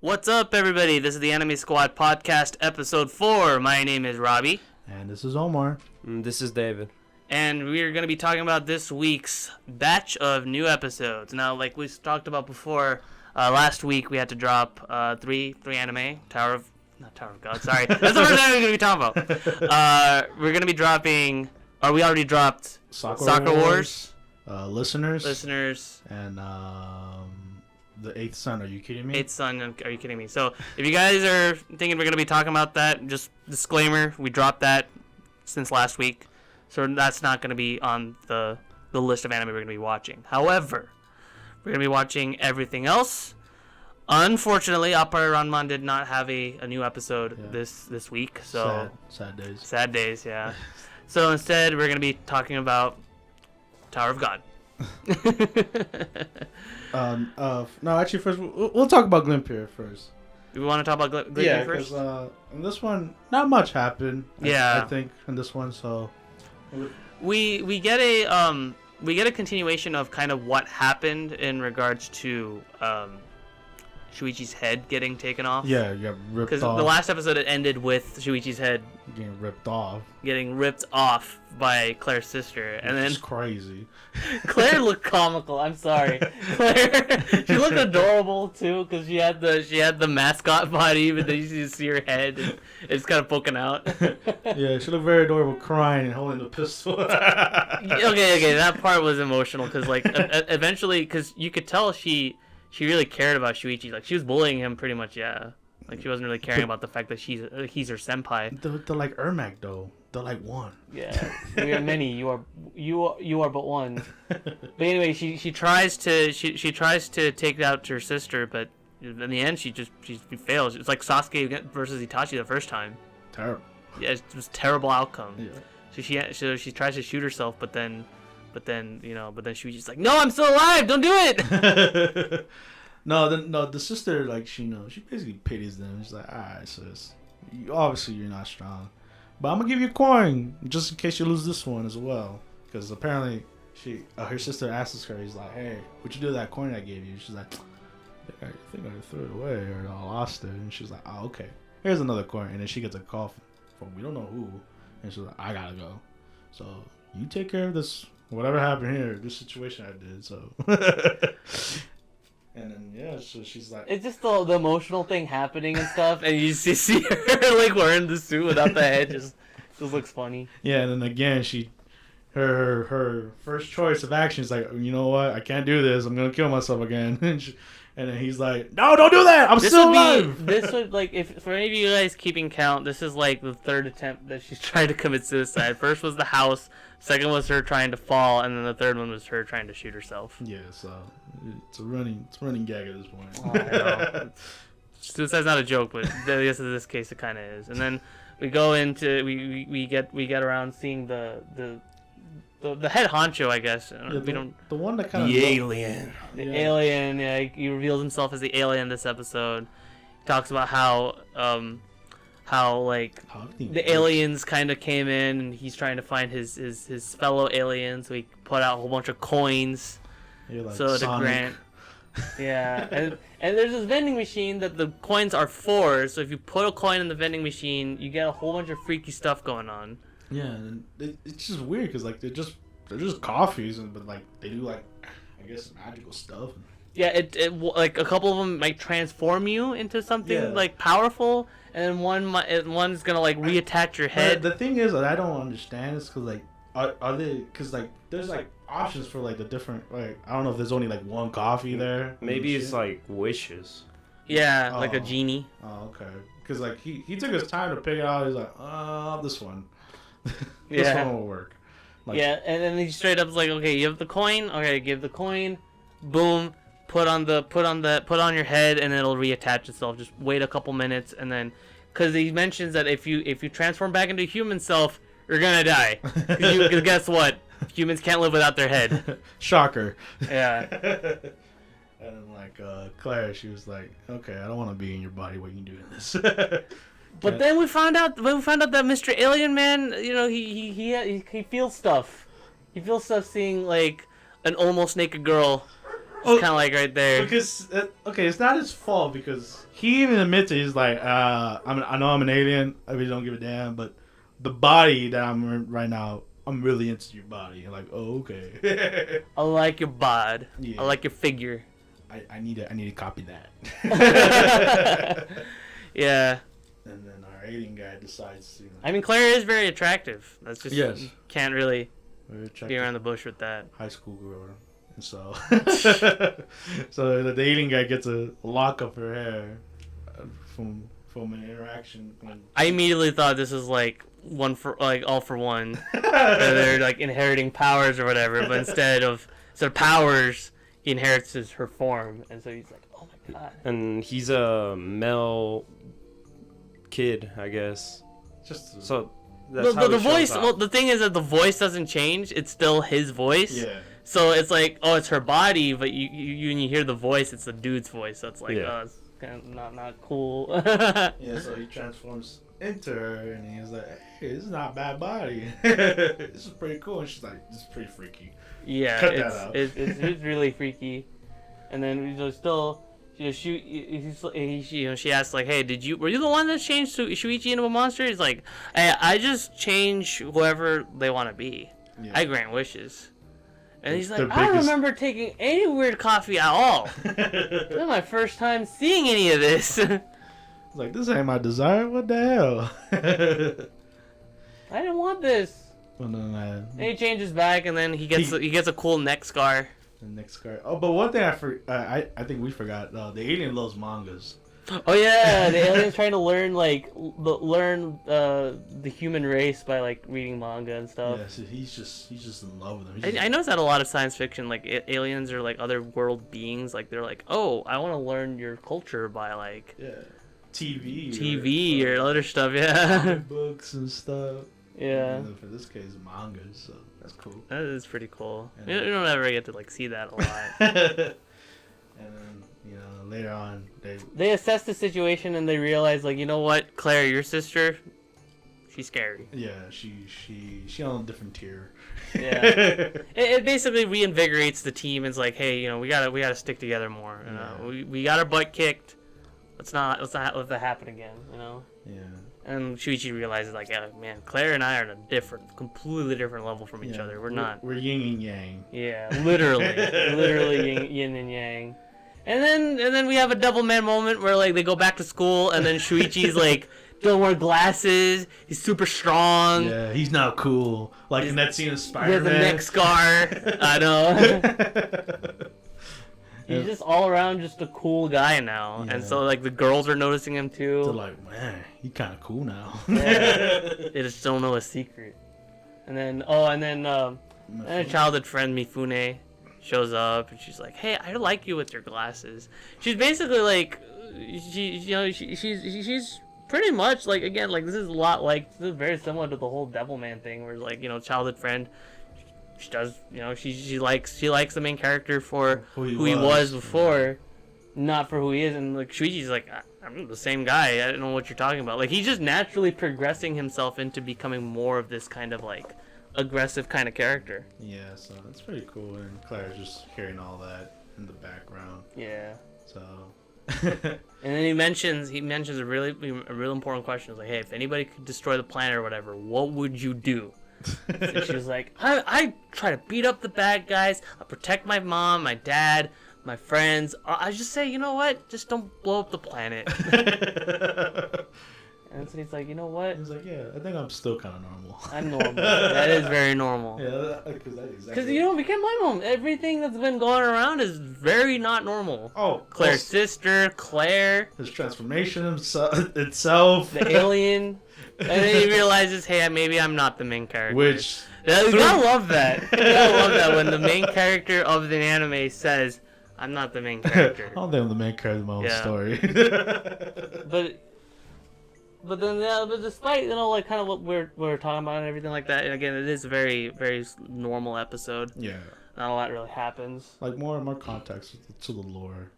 What's up, everybody? This is the Anime Squad Podcast, Episode 4. My name is Robbie. And this is Omar. And this is David. And we're going to be talking about this week's batch of new episodes. Now, like we talked about before, last week we had to drop three anime. Not Tower of God, sorry. That's the first time we're going to be talking about. We're going to be dropping, or we already dropped Soccer Wars. Listeners. And The Eighth Son, are you kidding me? Eighth Son, are you kidding me? So, if you guys are thinking we're going to be talking about that, just disclaimer, we dropped that since last week. So, that's not going to be on the list of anime we're going to be watching. However, we're going to be watching everything else. Unfortunately, Appare Ranman did not have a new episode this week. So Sad days. Sad days, yeah. So, instead, we're going to be talking about Tower of God. No, actually, first we'll talk about Gleipnir first. We want to talk about Gleipnir first? Yeah, because in this one, not much happened. I think in this one, so we get a continuation of kind of what happened in regards to Shuichi's head getting taken off. Yeah, ripped off. Because the last episode it ended with Shuichi's head getting ripped off by Claire's sister, and then it's crazy. Claire looked comical. I'm sorry, Claire. She looked adorable too, because she had the mascot body, but then you just see her head and it's kind of poking out. Yeah, she looked very adorable, crying and holding the pistol. Okay, that part was emotional because like eventually, because you could tell she really cared about Shuichi. Like she was bullying him pretty much. Yeah, like she wasn't really caring about the fact that he's her senpai. They're like Ermac though. They're like one. Yeah, we are many. You are but one. But anyway, she tries to take out her sister, but in the end she fails. It's like Sasuke versus Itachi the first time. Terrible. Yeah, it was a terrible outcome. Yeah. So she tries to shoot herself, but then Shuichi's like, no, I'm still alive. Don't do it. No, the sister, like, she basically pities them. She's like, alright, sis, obviously you're not strong, but I'm gonna give you a coin just in case you lose this one as well. Because apparently her sister asks her, he's like, hey, what'd you do with that coin I gave you? She's like, I think I threw it away or I lost it. And she's like, oh, okay, here's another coin. And then she gets a call from we don't know who, and she's like, I gotta go, so you take care of this, whatever happened here, this situation I did. So and then so she's like, it's just the emotional thing happening and stuff, and you see her like wearing the suit without the head, just looks funny. Yeah, and then again her first choice of action is like, you know what, I can't do this, I'm gonna kill myself again. And then he's like, no, don't do that, I'm still alive. This would, like, if for any of you guys keeping count, this is like the third attempt that she's tried to commit suicide. First was the house, second was her trying to fall, and then the third one was her trying to shoot herself. Yeah, so it's a running gag at this point. Oh, I know. Suicide's not a joke, but I guess in this case it kind of is. And then we go into we get around seeing the head honcho, I guess. The one that kind of alien. The alien. Yeah, he reveals himself as the alien this episode. He talks about how the aliens kind of came in and he's trying to find his fellow aliens. So he put out a whole bunch of coins. Like so Sonic. to grant. Yeah, and there's this vending machine that the coins are for. So if you put a coin in the vending machine, you get a whole bunch of freaky stuff going on. Yeah, and it's just weird because like they're just coffees, but like they do like, I guess, magical stuff. Yeah, it like a couple of them might transform you into something like powerful, and then one's gonna like reattach your head. The thing is that I don't understand is because like are they, because like there's like options for like the different, like I don't know if there's only like one coffee there. Maybe it's like wishes. Yeah, like a genie. Oh, okay. Because like he took his time to pick it out. He's like, this one. This one will work. Like, yeah, and then he straight up is like, okay, you have the coin. Okay, give the coin. Boom. Put on your head, and it'll reattach itself. Just wait a couple minutes, and then, because he mentions that if you transform back into a human self, you're gonna die. Because guess what? Humans can't live without their head. Shocker. Yeah. And then like Claire, she was like, okay, I don't want to be in your body when you're doing this. But then we found out that Mr. Alien Man, he feels stuff. He feels stuff seeing like an almost naked girl kind of like right there. Because okay, it's not his fault because he even admits it. He's like, I know I'm an alien. I really don't give a damn. But the body that I'm in right now, I'm really into your body. I'm like, oh, okay. I like your bod. Yeah. I like your figure. I need to copy that. Yeah. And then our alien guy decides to. I mean, Claire is very attractive. That's just Yes. you can't really Very be around the bush with that. high school girl. And so, so the alien guy gets a lock of her hair from an interaction. I immediately thought this was like all for one. Where they're like inheriting powers or whatever, but instead of powers, he inherits her form, and so he's like, oh my god. And he's a male kid, I guess. Just So that's how the he shows voice. up. Well, the thing is that the voice doesn't change; it's still his voice. yeah. So it's like, oh, it's her body, but you when you hear the voice, it's the dude's voice. So it's like, Yeah. oh, it's kind of not cool. Yeah, so he transforms into her, and he's like, "Hey, this is not a bad body. This is pretty cool." And she's like, "This is pretty freaky." Yeah, Cut that out. it's really freaky. And then still, she asks like, "Hey, were you the one that changed Shuichi into a monster?" He's like, I just change whoever they want to be. Yeah. I grant wishes." And he's like, Their "I don't biggest- remember taking any weird coffee at all. This is my first time seeing any of this." It's like, this ain't my desire. What the hell? I didn't want this. Well, no, And he changes back, and then he gets a cool neck scar. the next card. Oh, but one thing I think we forgot. The alien loves mangas. Oh yeah, the alien's trying to learn the human race by like reading manga and stuff. Yeah, so he's just in love with them. I noticed that a lot of science fiction, like aliens or like other world beings, like they're like, oh, I want to learn your culture by like Yeah, TV or other stuff. Yeah, comic books and stuff. yeah, And then for this case, mangas. So that's cool. that is pretty cool. Yeah. You don't ever get to like see that a lot. And then later on They assess the situation and they realize, like, you know what, Claire, your sister, she's scary. she on a different tier. Yeah. It basically reinvigorates the team. And it's like, hey, we gotta stick together more. We got our butt kicked. Let's not let that happen again. Yeah. And Shuichi realizes, like, yeah, man, Claire and I are on a completely different level from each other. We're not. We're yin and yang. Yeah, literally yin and yang. And then we have a double man moment where like they go back to school, and then Shuichi's like don't wear glasses. He's super strong. Yeah, he's not cool. Like in that scene of He Spider-Man. has a neck scar. I know. He's just all around just a cool guy now, Yeah. and so like the girls are noticing him too. They're like, man, he kind of cool now. They just don't know his secret. And then a childhood friend Mifune shows up, and she's like, "Hey, I like you with your glasses." She's basically like, she's pretty much like, again, like this is very similar to the whole Devilman thing, where like childhood friend. She does, she likes the main character for who he was before, not for who he is. And like Shuichi's like, I'm the same guy. I don't know what you're talking about. Like he's just naturally progressing himself into becoming more of this kind of like aggressive kind of character. Yeah, so that's pretty cool. And Claire's just hearing all that in the background. Yeah. So. And then he mentions a really important question. It's like, hey, if anybody could destroy the planet or whatever, what would you do? So she was like, I try to beat up the bad guys. I protect my mom, my dad, my friends. I just say, you know what? Just don't blow up the planet. And so he's like, you know what? He's like, yeah, I think I'm still kind of normal. I'm normal. That is very normal. Yeah, because that Because exactly. we can't blame him. Everything that's been going around is very not normal. Oh, Claire's sister, Claire, his transformation itself, the alien. And then he realizes, hey, maybe I'm not the main character. which You gotta love that. You gotta love that when the main character of the anime says, I'm not the main I character. don't think I'm the main character of my own Yeah. story. But despite like kind of what we're talking about and everything like that, and again, it is a very, very normal episode. Yeah, Not a lot really happens. like more and more context to the lore,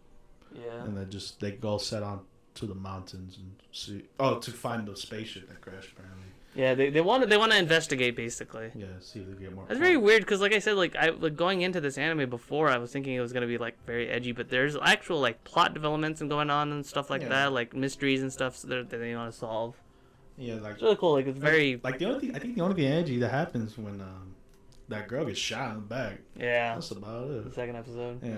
Yeah. and then they go set on to the mountains and see. Oh, to find the spaceship that crashed apparently. Yeah, they want to investigate basically. Yeah, see if they get more. That's very weird because, like I said, like going into this anime before, I was thinking it was gonna be like very edgy, but there's actual like plot developments and going on and stuff like that, like mysteries and stuff that they want to solve. Yeah, like It's really cool. Like it's very like the only thing, I think the only thing edgy that happens when that girl gets shot in the back. yeah. That's about it. The second episode. Yeah.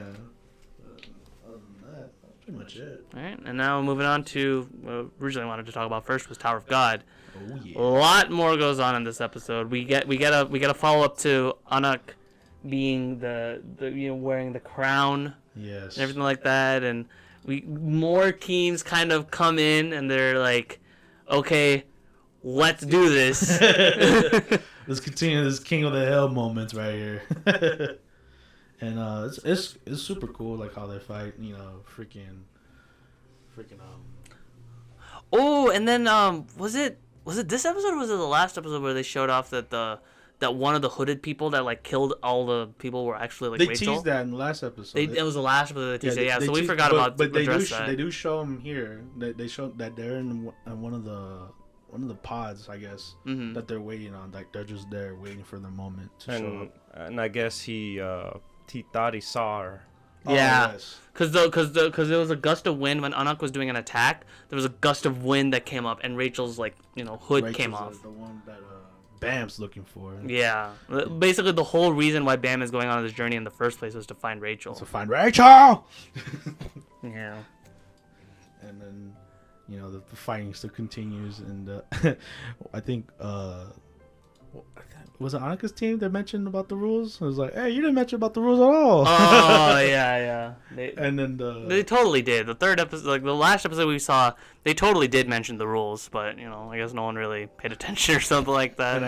Other than that, that's pretty much it. All right, and now moving on to what originally wanted to talk about first was Tower of God. Oh yeah. A lot more goes on in this episode. We get a follow up to Anak being the wearing the crown Yes. and everything like that, and more teams kind of come in and they're like, okay, let's do this. Let's continue this King of the Hill moments right here. And it's super cool like how they fight, freaking Oh, and then was it this episode or was it the last episode where they showed off that one of the hooded people that like killed all the people were actually like they Rachel? teased that in the last episode. It was the last episode that they teased. Yeah, so we teased- forgot about but they address that. they do show them here. They show that they're in one of the pods, I guess, that they're waiting on. Like they're just there waiting for the moment to show up. And I guess he thought he saw her. Yeah, Oh, yes. because there was a gust of wind when Anak was doing an attack. There was a gust of wind that came up, and Rachel's hood Rachel's came off. the one that Bam's looking for. Yeah, basically the whole reason why Bam is going on this journey in the first place was to find Rachel. To find Rachel. Yeah. And then, the fighting still continues, and I think was it Annika's team that mentioned about the rules? It was like, hey, you didn't mention about the rules at all. Oh yeah. And then they totally did. The third episode, like the last episode we saw, they totally did mention the rules, but I guess no one really paid attention or something like that.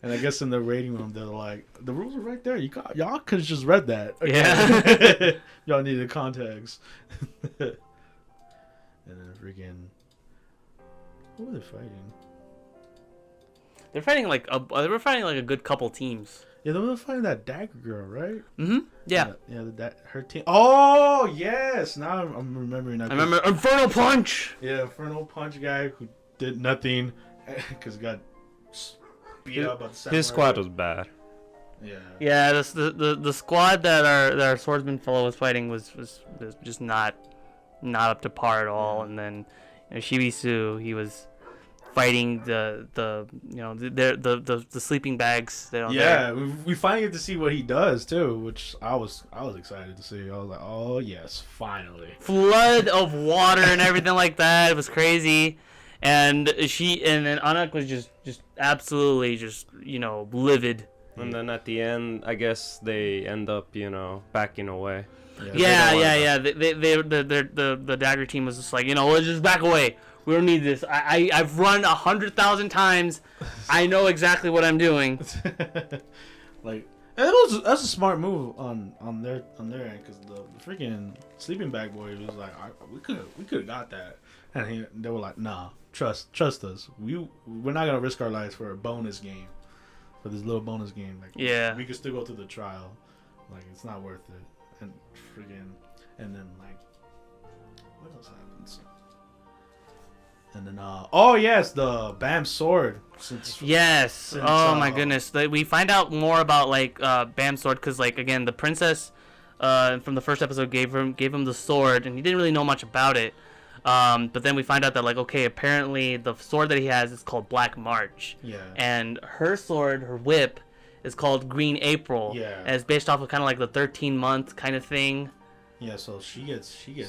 and I guess in the rating room they're like, the rules are right there. Y'all could have just read that. Okay? Yeah. Y'all needed context. And then freaking, what were they fighting? They're fighting like a good couple teams. Yeah, they were fighting that dagger girl, right? Mm-hmm. Yeah. Her team. Oh yes, now I'm remembering that. I remember Infernal Punch. Yeah, Infernal Punch guy who did nothing because he got beat up by the samurai. His squad was bad. Yeah. Yeah, the squad that our swordsman fellow was fighting was just not up to par at all. And then Shibisu, he was fighting the sleeping bags. We finally get to see what he does too, which I was excited to see. I was like, oh yes, finally. Flood of water and everything like that. It was crazy, and then Anak was just absolutely just livid. And then at the end, I guess they end up backing away. Yeah. The dagger team was just like, let's just back away. We don't need this. I've run 100,000 times. I know exactly what I'm doing. Like, and that's a smart move on their end, because the freaking sleeping bag boy was like, we could have got that, and they were like, nah, trust us. We're not gonna risk our lives for a bonus game, for this little bonus game. Like, we could still go through the trial. Like, it's not worth it. And then like, what else happens? And then the Bam sword. My goodness. We find out more about like Bam's sword because like again the princess from the first episode gave him the sword and he didn't really know much about it. But then we find out that like apparently the sword that he has is called Black March. Yeah. And her sword, her whip, is called Green April. Yeah. And it's based off of kind of like the 13-month kind of thing. Yeah, so she gets really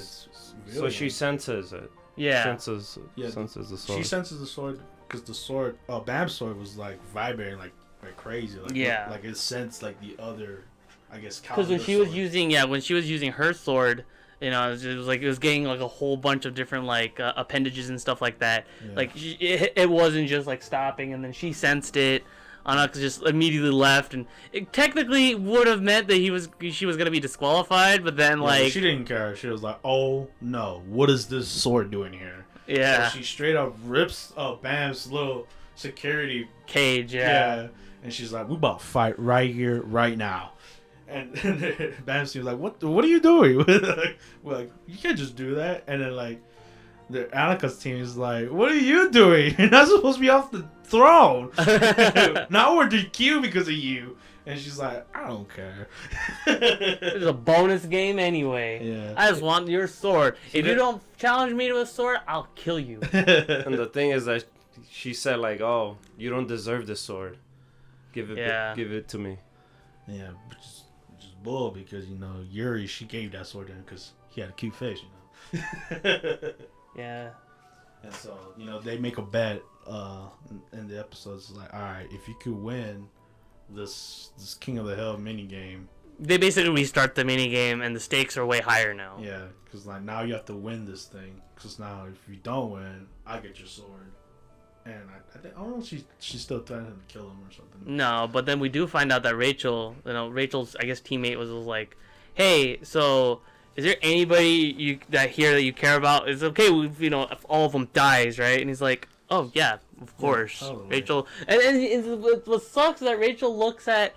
So she senses it. Yeah. Senses the sword. She senses the sword because the sword, Bam's sword was like vibrating like crazy. Like, like it sensed like the other, I guess. Because when she was using her sword, it was getting like a whole bunch of different like appendages and stuff like that. Yeah. Like it wasn't just like stopping, and then she sensed it. Anak just immediately left, and it technically would have meant that she was gonna be disqualified, but then she didn't care. She was like, "Oh no, what is this sword doing here?" Yeah. So she straight up rips up Bam's little security cage. Yeah. And she's like, "We about to fight right here, right now." And Bam seems like, "What are you doing?" We're like, "You can't just do that." And then like, the Annika's team is like, what are you doing? You're not supposed to be off the throne. Now we're DQ because of you. And she's like, I don't care. It's a bonus game anyway. Yeah. I just want your sword. If you don't challenge me to a sword, I'll kill you. And the thing is that she said like, "Oh, you don't deserve this sword. Give it to me." Yeah, which is bull because, you know, Yuri, she gave that sword to him because he had a cute face, you know. Yeah. And so, you know, they make a bet in the episodes. Like, all right, if you could win this King of the Hill mini game. They basically restart the mini game, and the stakes are way higher now. Yeah, because like now you have to win this thing. Because now if you don't win, I get your sword. And I don't know if she's still threatening to kill him or something. No, but then we do find out that Rachel's, I guess, teammate was like, hey, so is there anybody that you care about? It's okay if all of them dies, right? And he's like, oh, yeah, of course. Yeah, totally. Rachel. And what sucks is that Rachel looks at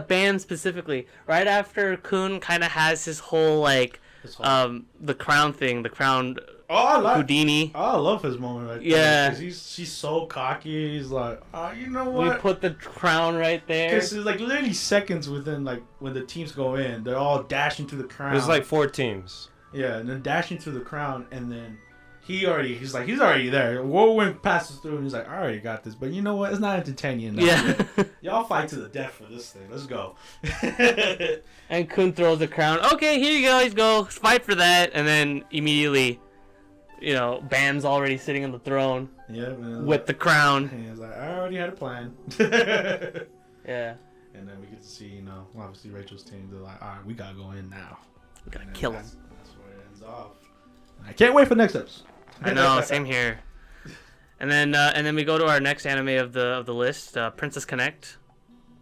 Bam specifically right after Kun kind of has his whole, the crown thing, the crown Houdini. I love his moment right there. Yeah. Because she's so cocky. He's like, you know what? We put the crown right there. Because it's like literally seconds within, like, when the teams go in, they're all dashing to the crown. There's like 4 teams. Yeah, and then dashing to the crown, and then he's already there. Whirlwind passes through, and he's like, I already got this. But you know what? It's not entertaining enough. Yeah. Y'all fight to the death for this thing. Let's go. And Kun throws the crown. Okay, here you go. Let's go. Fight for that. And then immediately, Bam's already sitting on the throne. Yeah, man. With the crown. And he's like, I already had a plan. Yeah. And then we get to see, obviously Rachel's team. They're like, all right, we gotta go in now. We gotta kill him. That's where it ends off. I can't wait for next episode. I know, same here. And then we go to our next anime of the list, Princess Connect.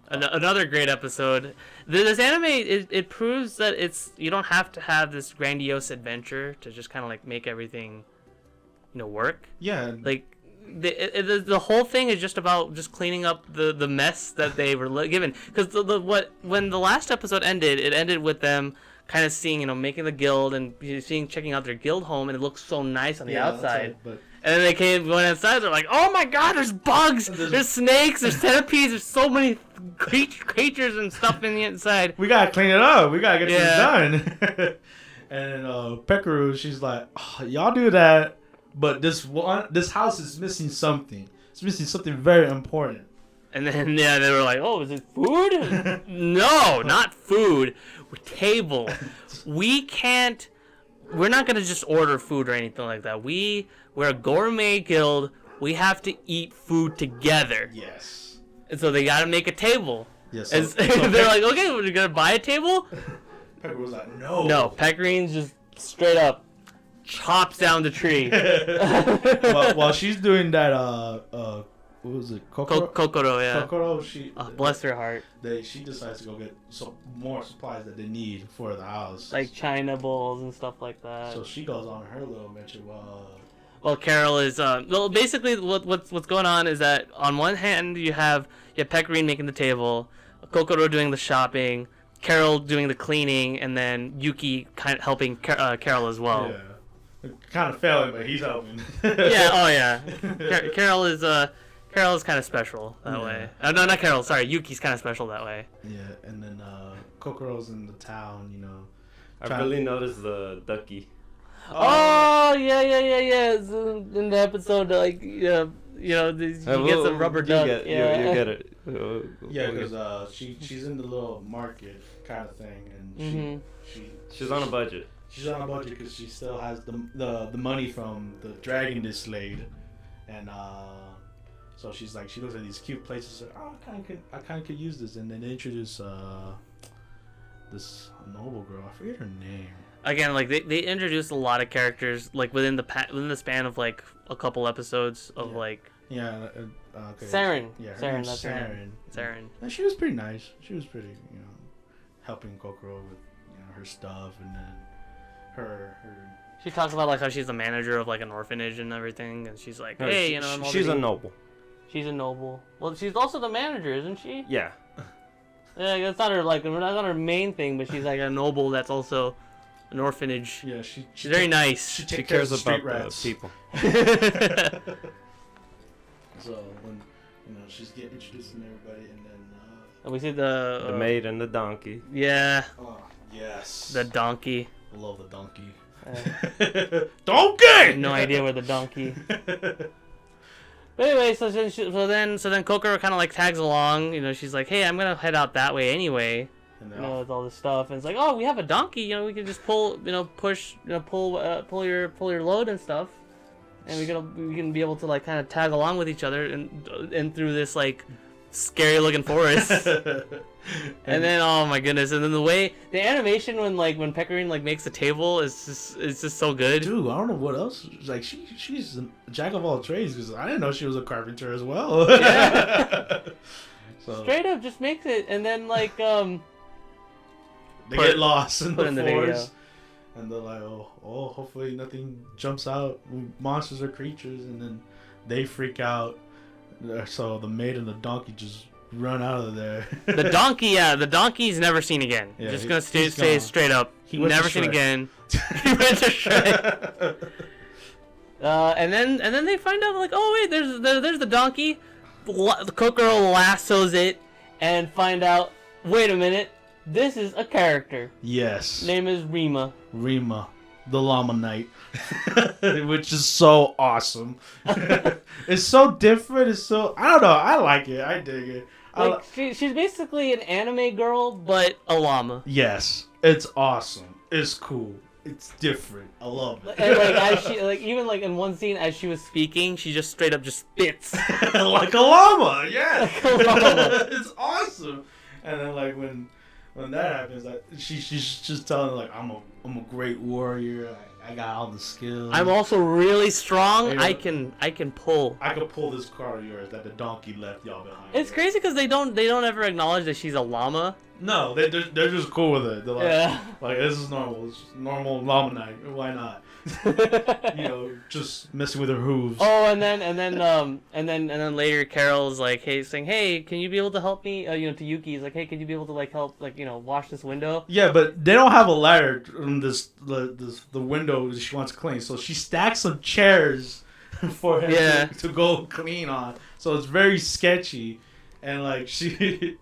Another great episode. This anime it proves that you don't have to have this grandiose adventure to just kind of like make everything, work. Yeah. Like the whole thing is just about just cleaning up the mess that they were given. Because when the last episode ended, it ended with them kind of seeing, making the guild and checking out their guild home, and it looks so nice on the outside. Right, and then they going outside, they're like, oh my god, there's bugs, there's snakes, there's centipedes, there's so many creatures and stuff in the inside. We gotta clean it up. We gotta get this done. And Pekaru, she's like, y'all do that, but this house is missing something. It's missing something very important. And then they were like, oh, is it food? No, not food. Table. We're not gonna just order food or anything like that. We're a gourmet guild. We have to eat food together. Yes. And so they gotta make a table. Yes. And they're like, okay, we're gonna buy a table? Pekaru was like, no. No, Pecarine's just straight up chops down the tree. While she's doing that, what was it? Kokoro, yeah. Kokoro, she bless her heart. She decides to go get some more supplies that they need for the house, like china bowls and stuff like that. So she goes on her little adventure. Well, Carol is basically what's going on is that on one hand you have Pecorine making the table, Kokoro doing the shopping, Carol doing the cleaning, and then Yuki kind of helping Carol as well. Yeah, kind of failing, but he's helping. Yeah. Oh yeah. Carol is kind of special that way. No, not Carol. Sorry, Yuki's kind of special that way. Yeah, and then Kokoro's in the town. I really noticed the ducky. Oh yeah. In the episode, he gets a rubber duck. You get it. Yeah, because she's in the little market kind of thing, and she's on a budget. She's on a budget because she still has the money from the dragon they slayed, and so she looks at these cute places. Like, I kind of could use this, and then they introduce this noble girl. I forget her name. Again, they introduced a lot of characters within the span of a couple episodes of okay. Saren. Yeah, Saren. That's Saren. Saren. And she was pretty nice. She was pretty, helping Kokoro with her stuff, and then her. She talks about how she's the manager of an orphanage and everything, and she's like, hey, she's a noble. She's a noble. Well, she's also the manager, isn't she? Yeah. Yeah, that's not her not her main thing, but she's a noble that's also an orphanage. Yeah, she's very nice. She cares about the people. So when she's getting introduced to everybody, and then and we see the maid and the donkey. Yeah. Oh yes. The donkey. I love the donkey. Donkey. No idea where the donkey. But anyway, so then Kokoro kind of like tags along. She's like, "Hey, I'm gonna head out that way anyway." With all this stuff, and it's like, "Oh, we have a donkey. We can just pull your load and stuff, and we can be able to like kind of tag along with each other and through this like scary looking forest." And then, oh my goodness, and then the animation when Pecorine like makes the table is just so good. Dude, I don't know what else. Like she's a jack of all trades, because I didn't know she was a carpenter as well. Yeah. So straight up just makes it, and then like they get lost in the forest, video. and they're like, oh, hopefully nothing jumps out, monsters or creatures, and then they freak out. So the maid and the donkey just run out of there. The donkey's never seen again. Yeah, just gonna stay straight up. He went never to seen Shrek. again. He went to Shrek. And then they find out like, oh wait, there's the donkey. The Kokoro lassos it and find out, wait a minute, this is a character. Yes. Name is Rima, the Llama Knight, which is so awesome. It's so different. It's so, I don't know. I like it. I dig it. Like she's basically an anime girl, but a llama. Yes, it's awesome. It's cool. It's different. I love it. And like as she even in one scene as she was speaking, she just straight up just spits like a llama. Yeah, like a llama. It's awesome. And then like when that happens, like she's just telling like I'm a great warrior. I got all the skills. I'm also really strong. I can pull. I could pull this car of yours that the donkey left y'all behind. It's crazy because they don't ever acknowledge that she's a llama. No, they're just cool with it. They're like, yeah. Like this is normal. It's normal llama night. Why not? Just messing with her hooves. Oh, and then later Carol's like, saying, "Hey, can you be able to help me?" To Yuki, he's like, "Hey, can you be able to like help wash this window?" Yeah, but they don't have a ladder on the window she wants to clean, so she stacks some chairs for him to go clean on. So it's very sketchy, and like she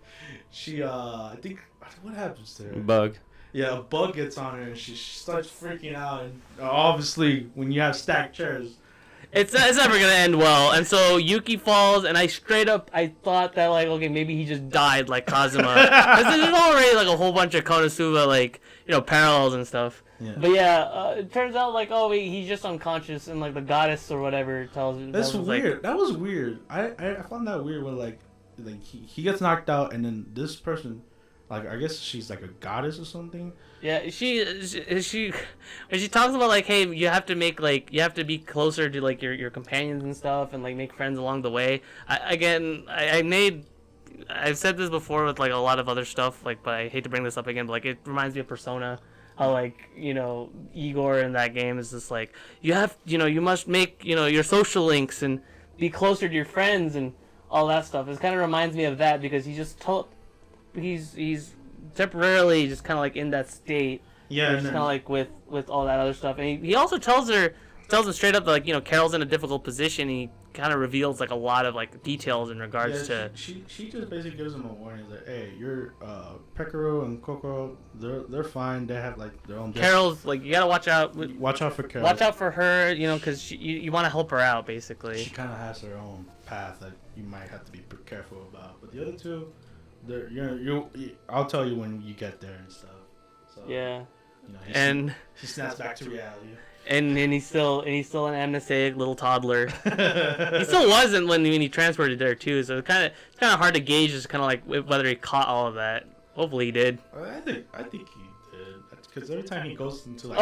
I think what happens to her? Bug. Yeah, a bug gets on her and she starts freaking out. And obviously, when you have stacked chairs, it's never gonna end well. And so Yuki falls, and I thought that like, okay, maybe he just died like Kazuma. 'Cause there's already like a whole bunch of Konosuba parallels and stuff. Yeah. But yeah, it turns out like, oh wait, he's just unconscious, and like the goddess or whatever tells him. That's weird. Like, that was weird. I found that weird when like he gets knocked out, and then this person. Like, I guess she's like a goddess or something. Yeah, she when she talks about like, hey, you have to be closer to like your companions and stuff, and like make friends along the way. I've said this before with like a lot of other stuff, like, but I hate to bring this up again, but like it reminds me of Persona. How like Igor in that game is just like you must make your social links and be closer to your friends and all that stuff. It kind of reminds me of that because he's temporarily just kind of like in that state. Yeah, just kind of like with all that other stuff, and he also tells him straight up that like Carol's in a difficult position. He kind of reveals like a lot of like details in regards to. She just basically gives him a warning that hey, you're Pekaro and Kokoro, they're fine. They have like their own. Carol's like you gotta watch out. Watch out for Carol. Watch out for her, because you want to help her out basically. She kind of has her own path that you might have to be careful about, but the other two. I'll tell you when you get there and stuff. So, yeah. He snaps back to reality. And he's still an amnesiac little toddler. He still wasn't when he transferred it there too. So it's kind of hard to gauge. Just kind of like whether he caught all of that. Hopefully he did. I think he did. Because every time he goes into like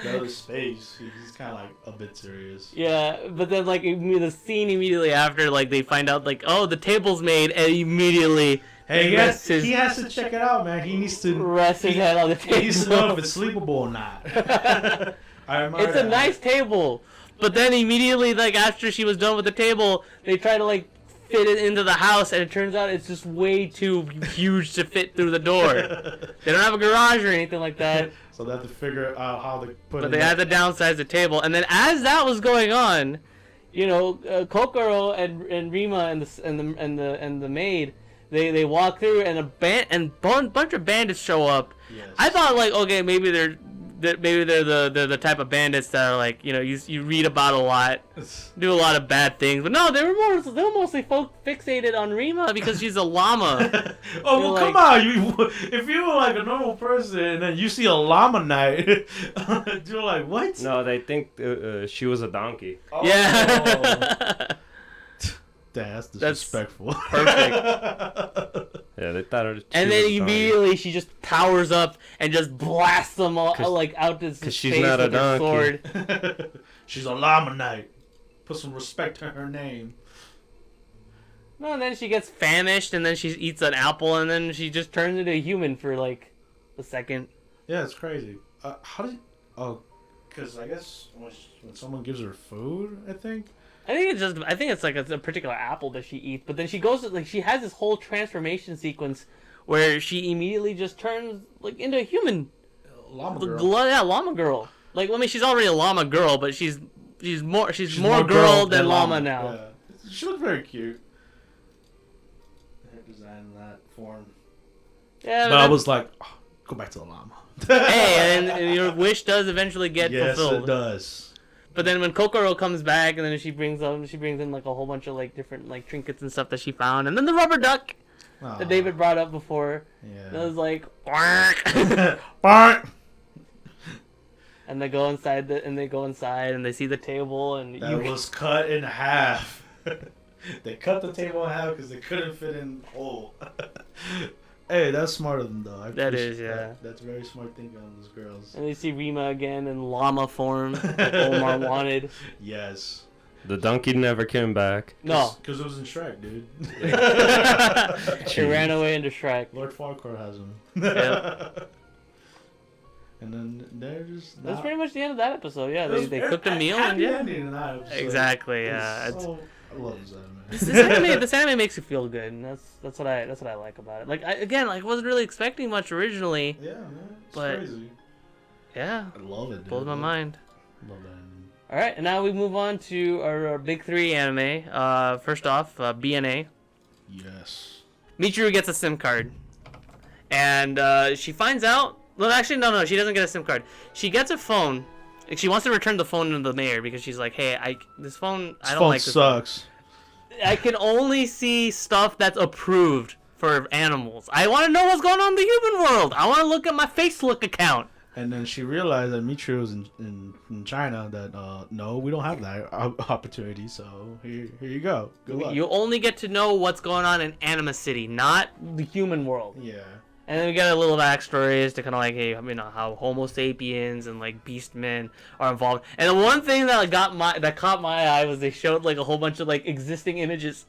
the other space, he's kind of like a bit serious. Yeah, but then like the scene immediately after, like they find out like, oh, the table's made, and immediately. Hey, he has to check it out, man. He needs to rest his head on the table. He needs to know if it's sleepable or not. It's a nice table, but then immediately, like after she was done with the table, they try to like fit it into the house, and it turns out it's just way too huge to fit through the door. They don't have a garage or anything like that. So they have to figure out how to put it. But they had to downsize the table, and then as that was going on, you know, Kokoro and Rima and the maid, they walk through, and bunch of bandits show up. Yes. I thought like, okay, maybe they're the type of bandits that are like, you know, you read about a lot, do a lot of bad things, but no, they were mostly fixated on Rima because she's a llama. Oh, well, like, come on! If you were like a normal person and then you see a llama knight, you're like, what? No, they think she was a donkey. Oh. Yeah. That's disrespectful. Perfect. Yeah, they thought it. And then immediately she just powers up and just blasts them all like out this face she's not a with her donkey. sword. She's a llama knight. Put some respect to her name. No, and then she gets famished, and then she eats an apple, and then she just turns into a human for like a second. Yeah, it's crazy. How did? Oh, because I guess when someone gives her food, I think it's like a particular apple that she eats, but then she goes like she has this whole transformation sequence where she immediately just turns like into a human. Llama girl. Llama girl. Like, I mean, she's already a llama girl, but she's more girl than llama now. Yeah. She looks very cute. Her design in that form. Yeah, but I was like, oh, go back to the llama. Hey, and your wish does eventually get fulfilled. Yes, it does. But then when Kokoro comes back, and then she brings in like a whole bunch of like different like trinkets and stuff that she found, and then the rubber duck that David brought up before. Yeah. And it was like, bark. And they go inside and they see the table, and that was cut in half. They cut the table in half because they couldn't fit in the hole. Hey, that's smarter than though. That is, yeah. That's very smart thinking on those girls. And they see Rima again in llama form, like Omar wanted. Yes. The donkey never came back. No. Because it was in Shrek, dude. She ran away into Shrek. Lord Farquhar has him. Yep. And then they're just... That's pretty much the end of that episode, yeah. They cooked a meal and yeah. Ending in that episode. Exactly, yeah. I love this anime. This anime makes you feel good, and that's what I like about it. Like I wasn't really expecting much originally. Yeah, man. It's but crazy. Yeah. I love it, dude. Blows my mind. Love that anime. Alright, and now we move on to our big three anime. First off, BNA. Yes. Michiru gets a SIM card. And she finds out... Well, actually, no, she doesn't get a SIM card. She gets a phone. She wants to return the phone to the mayor because she's like, hey, this phone, I don't like this sucks. phone. I can only see stuff that's approved for animals. I want to know what's going on in the human world. I want to look at my Facebook account. And then she realized that Michiru was in China. That no, we don't have that opportunity. So here you go. Good luck. You only get to know what's going on in Anima City, not the human world. Yeah. And then we got a little backstory as to kind of like, hey, you know, how Homo sapiens and like beast men are involved. And the one thing that caught my eye was they showed like a whole bunch of like existing images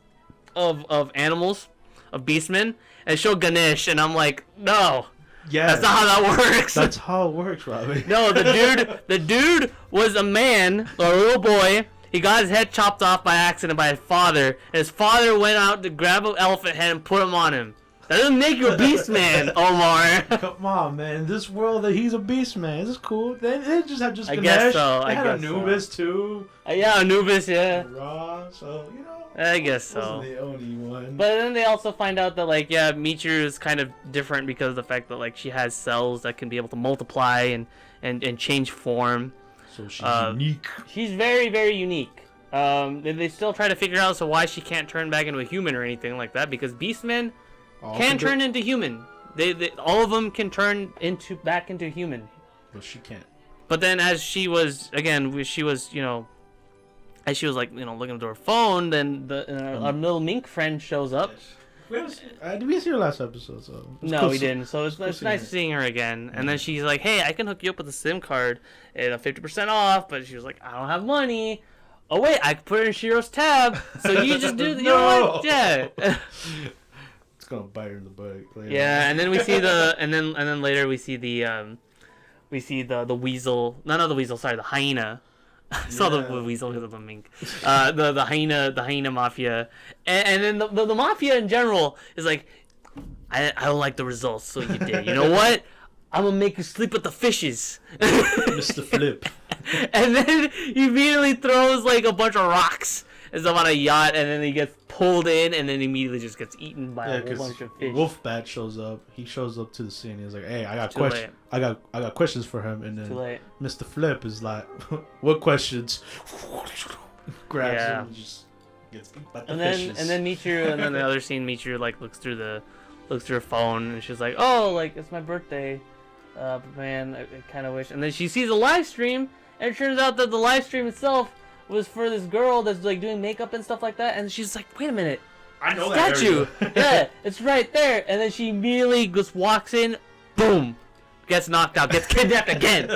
of animals, of beast men, and it showed Ganesh, and I'm like, no. Yeah, that's not how that works. That's how it works, Robbie. No, the dude was a man, or a little boy. He got his head chopped off by accident by his father, and his father went out to grab an elephant head and put him on him. That doesn't make you a beast man, Omar. Come on, man. In this world, that he's a beast man. This is cool. They just have I Ganesh. Guess so. They had Anubis so. Too. Yeah, Anubis. Yeah. Ra, so you know. I guess so. Wasn't the only one. But then they also find out that like Michiru is kind of different because of the fact that like she has cells that can be able to multiply and change form. So she's unique. She's very, very unique. They still try to figure out why she can't turn back into a human or anything like that because beastmen can turn into human. They all of them can turn back into human. But she can't. But then as she was as she was like, you know, looking through her phone, then our little mink friend shows up. Did we see her last episode? So no, we didn't. So it's nice seeing her again. And then she's like, hey, I can hook you up with a SIM card at 50% off. But she was like, I don't have money. Oh, wait, I can put it in Shiro's tab. So you just do you know what? Yeah. It's going to bite her in the butt. Later. Yeah, and then we see and then later we see the weasel. No, not the weasel. Sorry, the hyena. I saw the weasel with the mink. The hyena mafia, and then the mafia in general is like, I don't like the results, so you did. You know what? I'm gonna make you sleep with the fishes. Mr. Flip. And then he immediately throws like a bunch of rocks as I'm on a yacht, and then he gets pulled in, and then immediately just gets eaten by a whole bunch of fish. Wolfbat shows up. He shows up to the scene. He's like, "Hey, I got questions. I got questions for him." And then Mr. Flip is like, "What questions?" Grabs him and just gets eaten by the fishes. And then Michiru, and then the other scene, Michiru like looks through her phone, and she's like, "Oh, like it's my birthday, but man, I kind of wish." And then she sees a live stream, and it turns out that the live stream itself was for this girl that's like doing makeup and stuff like that, and she's like, "Wait a minute, I know that statue." Yeah, it's right there. And then she immediately just walks in, boom, gets knocked out, gets kidnapped again.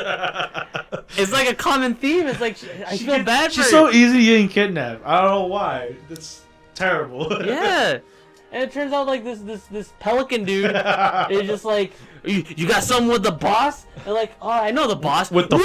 It's like a common theme. It's like I feel bad for her. She's so easy getting kidnapped. I don't know why. That's terrible. Yeah. And it turns out like this pelican dude is just like, you got something with the boss? They're like, oh, I know the boss. With the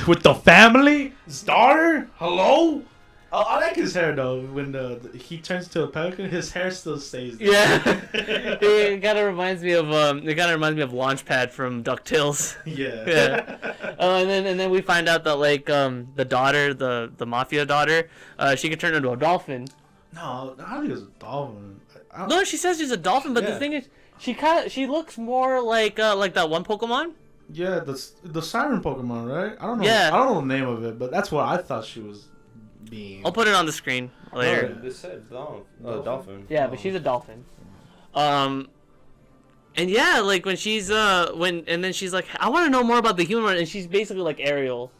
with the family? His daughter? Hello? I like his hair though. When he turns to a pelican, his hair still stays there. Yeah. It kind of reminds me of Launchpad from DuckTales. Yeah. Yeah. And then we find out that like the daughter, the mafia daughter, she can turn into a dolphin. No, I don't think it's a dolphin. No, she says she's a dolphin, but the thing is, she looks more like that one Pokemon. Yeah, the siren Pokemon, right? I don't know. Yeah. I don't know the name of it, but that's what I thought she was being. I'll put it on the screen later. They said dolphin. Yeah, but she's a dolphin. And yeah, like when she's and then she's like, I want to know more about the human world, and she's basically like Ariel.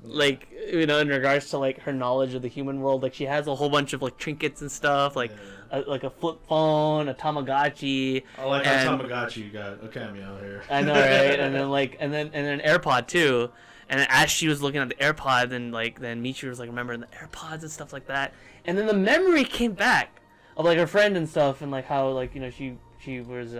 Like, you know, in regards to like her knowledge of the human world, like she has a whole bunch of like trinkets and stuff, like a flip phone, a Tamagotchi. I like how Tamagotchi got a cameo here. I know, right? And then an AirPod too. And as she was looking at the AirPod, then Michiru was like remembering the AirPods and stuff like that. And then the memory came back of like her friend and stuff, and like how like, you know, she was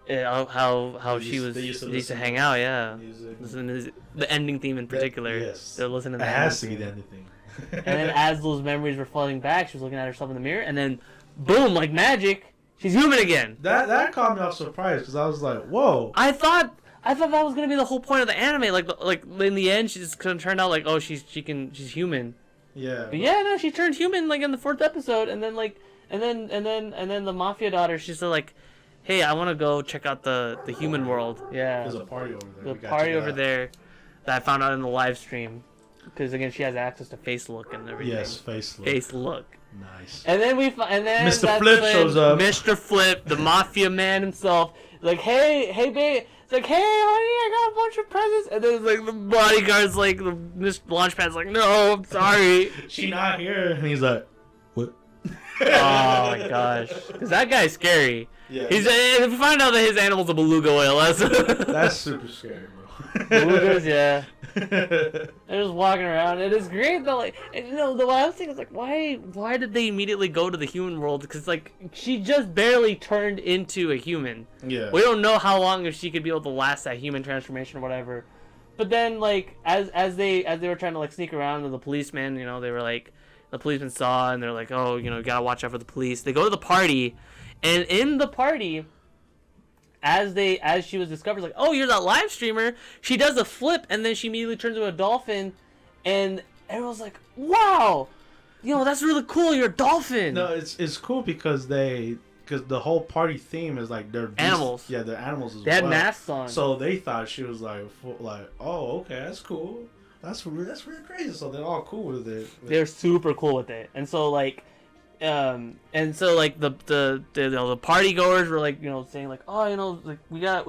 how she was used to hang out, yeah. Listen to the ending theme in particular. Yes. They're listening to that. It has to be the ending theme. And then as those memories were flooding back, she was looking at herself in the mirror, and then boom, like magic, she's human again. That caught me off surprise because I was like, whoa. I thought that was gonna be the whole point of the anime. Like in the end, she's gonna turn out like, oh, she's human. Yeah. But yeah, no, she turned human like in the 4th episode, and then the mafia daughter, she's still like, hey, I want to go check out the human world. Yeah. There's a party over there. The party over there that I found out in the live stream. Because again, she has access to face look and everything. Yes, face look. Face look. Nice. And then Mr. Flip shows up. Mr. Flip, the mafia man himself, like, hey, babe. It's like, hey, honey, I got a bunch of presents. And then it's like the bodyguard's like, Mr. Launchpad's like, no, I'm sorry. She not here. And he's like, what? Oh my gosh. Because that guy's scary. Yeah. If you find out that his animal's a beluga whale, that's super scary, bro. Belugas, yeah. They're just walking around. It is great though. Like, and, you know, the last thing is like, why did they immediately go to the human world? Because like she just barely turned into a human. Yeah. We don't know how long if she could be able to last that human transformation or whatever. But then like as they were trying to like sneak around to the policeman, you know, they were like, the policeman saw and they're like, oh, you know, you gotta watch out for the police. They go to the party, and in the party, as she was discovered, like, oh, you're that live streamer. She does a flip, and then she immediately turns into a dolphin, and everyone's like, wow, you know, that's really cool. You're a dolphin. No, it's cool because the whole party theme is like they're animals. Yeah, they're animals as well. They had masks on, so they thought she was like, oh, okay, that's cool. That's really crazy. So they're all cool with it. They're super cool with it, and so like. And so like the party goers were like, you know, saying like, oh, you know, like we gotta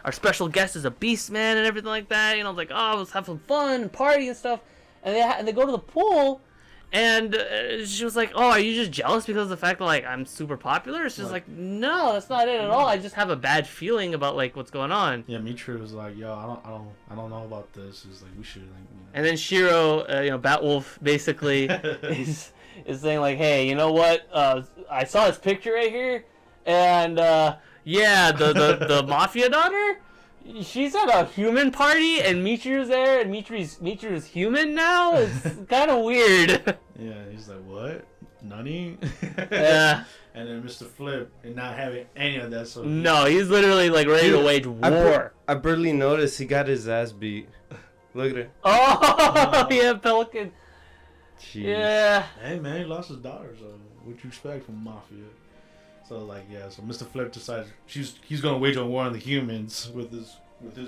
our special guest is a beast man and everything like that, you know, like, oh, let's have some fun and party and stuff, and they go to the pool, and she was like, oh, are you just jealous because of the fact that like I'm super popular? It's just like, no, that's not it at all. I just have a bad feeling about like what's going on. Yeah, Michiru was like, yo, I don't know about this. It's like we should. Like, you know. And then Shiro, you know, Batwolf, basically is saying like, hey, you know what? I saw his picture right here, and yeah, the mafia daughter. she's at a human party and Michiru's there and Michiru's human now? It's kind of weird. Yeah, he's like, what? Nani? Yeah. And then Mr. Flip and not having any of that. So No, he's literally like ready to wage war. I barely noticed he got his ass beat. Look at it. Oh, yeah, Pelican. Jeez. Yeah. Hey man, he lost his daughter, so what you expect from Mafia? So like yeah, so Mr. Flip decides he's gonna wage a war on the humans with his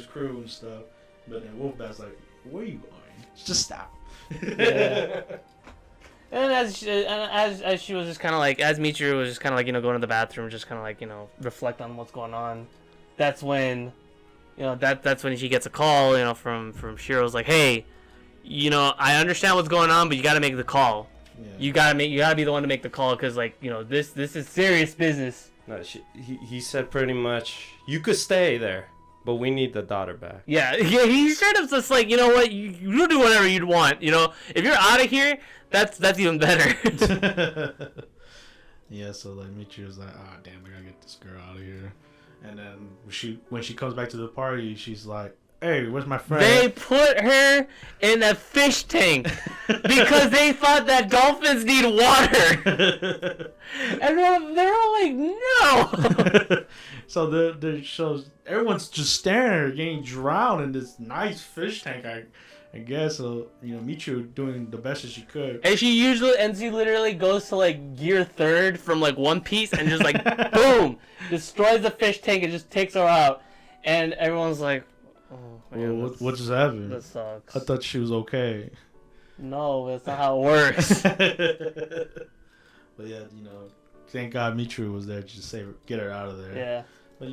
crew and stuff. But then Wolfbat's like, where are you going? Just stop. Yeah. And as she was just kind of like, as Michiru was just kind of like, going to the bathroom, just kind of like, reflect on what's going on. That's when, that's when she gets a call, from Shiro's like, hey, I understand what's going on, but you got to make the call. Yeah. You gotta be the one to make the call, because like, this is serious business. No, he said pretty much, you could stay there, but we need the daughter back. Yeah, he straight up just like, you know what, you do whatever you'd want, if you're out of here, that's even better. Yeah, so like Michiru's like, ah, damn, I gotta get this girl out of here. And then when she comes back to the party, she's like, hey, where's my friend? They put her in a fish tank because they thought that dolphins need water. And they're all like, no. So the shows, everyone's just staring at her getting drowned in this nice fish tank, I guess. So, Michiru doing the best that she could. And she literally goes to like gear 3rd from like One Piece and just like, boom, destroys the fish tank and just takes her out. And everyone's like, oh, man, well, what just happened? That sucks. I thought she was okay. No, that's not how it works. But yeah, thank God Michiru was there to just get her out of there. Yeah. But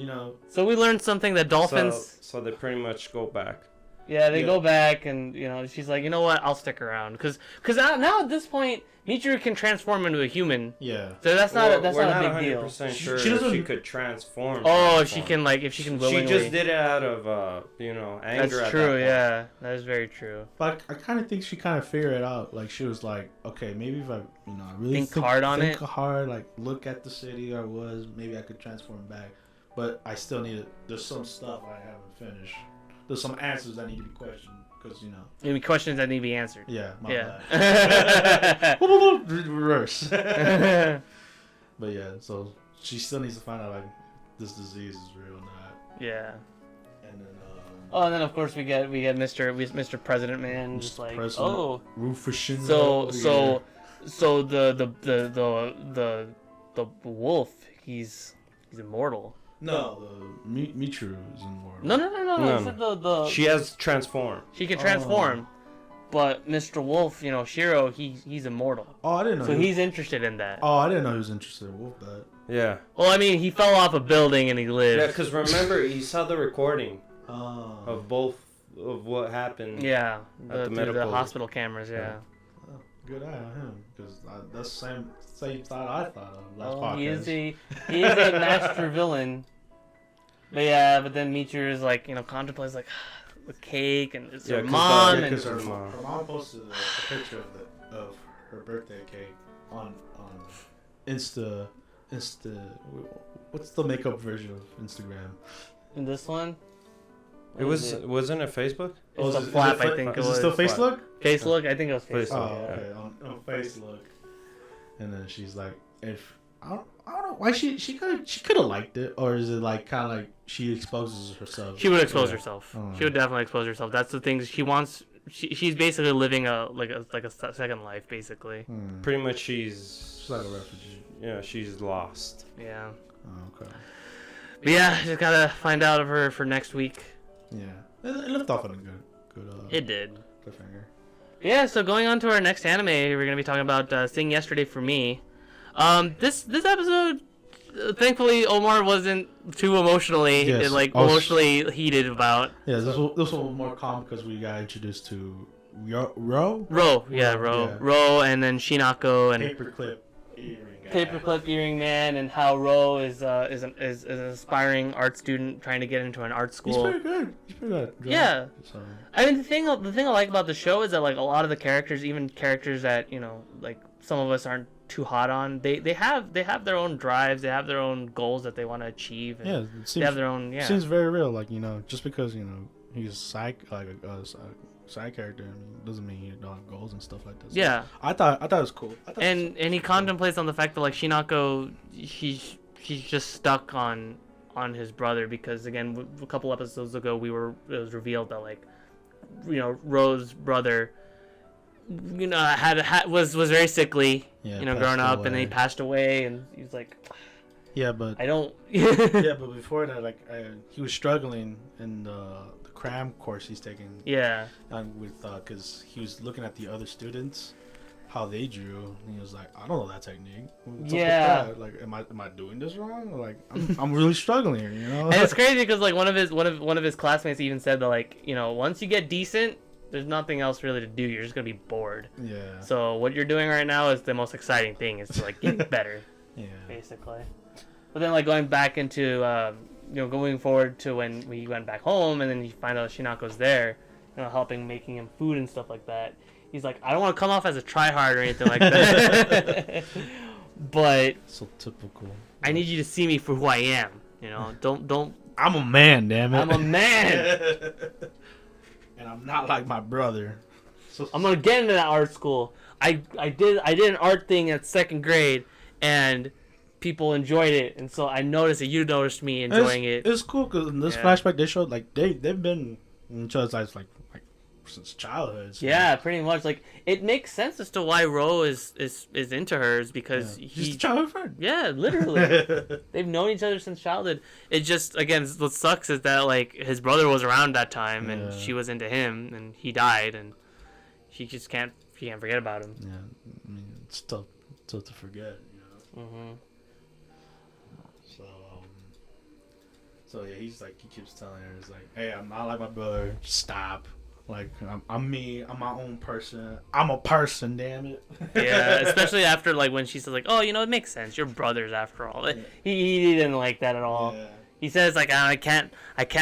So we learned something that dolphins. So they pretty much go back. Yeah, they go back, and she's like, you know what? I'll stick around, because now at this point, Michiru can transform into a human. Yeah. So that's not a big deal. We're not 100% sure she if she could transform. Oh, if she can willingly. She just did it out of anger. That's true. Yeah, that is very true. But I kind of think she kind of figured it out. Like she was like, okay, maybe if I really think hard on it, like look at the city I was, maybe I could transform back. But I still need it. There's some stuff I haven't finished. There's some answers that need to be questioned because maybe questions that need to be answered. Yeah, my bad. Reverse. But yeah, so she still needs to find out like this disease is real or not. Yeah. And then and then of course we get Mr. President Man, just like President, Rufus. So the wolf, he's immortal. No, the Michiru is immortal. No. Said the she has transformed. She can transform, but Mr. Wolf, Shiro, he's immortal. Oh, I didn't know. So he's interested in that. Oh, I didn't know he was interested in Wolfbat. Yeah. Well, I mean, he fell off a building and he lived. Yeah, because remember, he saw the recording of both of what happened. Yeah, at the hospital cameras. Yeah. Oh, good eye on him, because that's the same thought I thought of last podcast. He is a master villain. But yeah, but then Michiru is like, contemplates like the cake and it's her mom. Because her mom posted a picture of her birthday cake on Insta. What's the makeup version of Instagram? In this one? Wasn't it Facebook? It's a flap, I think it was. Is it still Facelook? Facelook? I think it was Facelook. Oh, okay. On Facelook. And then she's like, if I don't know why she could have liked it, or is it like kind of like she exposes herself? She would expose herself. She would definitely expose herself. That's the things she wants. She's basically living a second life, basically. Pretty much, she's like a refugee. Yeah, she's lost. Yeah. Oh, okay. But yeah, just gotta find out of her for next week. Yeah, it left off on a good. It did. Cliffhanger. Yeah, so going on to our next anime, we're gonna be talking about Sing Yesterday for Me. This episode, thankfully, Omar wasn't too emotionally emotionally heated about. Yeah, this was more calm because we got introduced to Ro, and then Shinako and Paperclip Earring Man, and how Ro is an aspiring art student trying to get into an art school. He's pretty good. Yeah. So. I mean, the thing I like about the show is that like a lot of the characters, even characters that like some of us aren't too hot on. They have their own drives. They have their own goals that they want to achieve. And Yeah, they have their own. Yeah, seems very real. Like just because he's side character doesn't mean he don't have goals and stuff like that. So yeah. I thought it was cool. And he contemplates on the fact that like Shinako, she's just stuck on his brother because again a couple episodes ago it was revealed that like Rose's brother was very sickly growing up away. And then he passed away and he was like but I don't yeah, but before that he was struggling in the cram course he's taking with because he was looking at the other students how they drew, and he was like, I don't know that technique. What's up with that? Like, am I doing this wrong? Like, I'm really struggling here, And it's crazy because like one of his classmates even said that like once you get decent, there's nothing else really to do. You're just gonna be bored. Yeah. So what you're doing right now is the most exciting thing. Is to like get better. Yeah. Basically. But then like going back into going forward to when we went back home, and then you find out Shinako's there, helping making him food and stuff like that. He's like, I don't want to come off as a tryhard or anything like that. But so typical. I need you to see me for who I am. Don't. I'm a man, damn it. I'm a man. And I'm not like my brother. So I'm gonna get into that art school. I did an art thing at 2nd grade, and people enjoyed it, and so I noticed that you noticed me enjoying it. It's cool because in this flashback they showed like they've been in each other's lives like since childhood. So. Yeah, pretty much. Like it makes sense as to why Ro is into hers because he's a childhood friend. Yeah, literally. They've known each other since childhood. It just again what sucks is that like his brother was around that time and she was into him and he died and she just can't forget about him. Yeah, I mean it's tough to forget. Mhm. So yeah, he keeps telling her, it's like, hey, I'm not like my brother. Stop. Like I'm me. I'm my own person. I'm a person. Damn it. Yeah, especially after like when she says like, oh, it makes sense. You're brothers after all. Yeah. He didn't like that at all. Yeah. He says like, I can't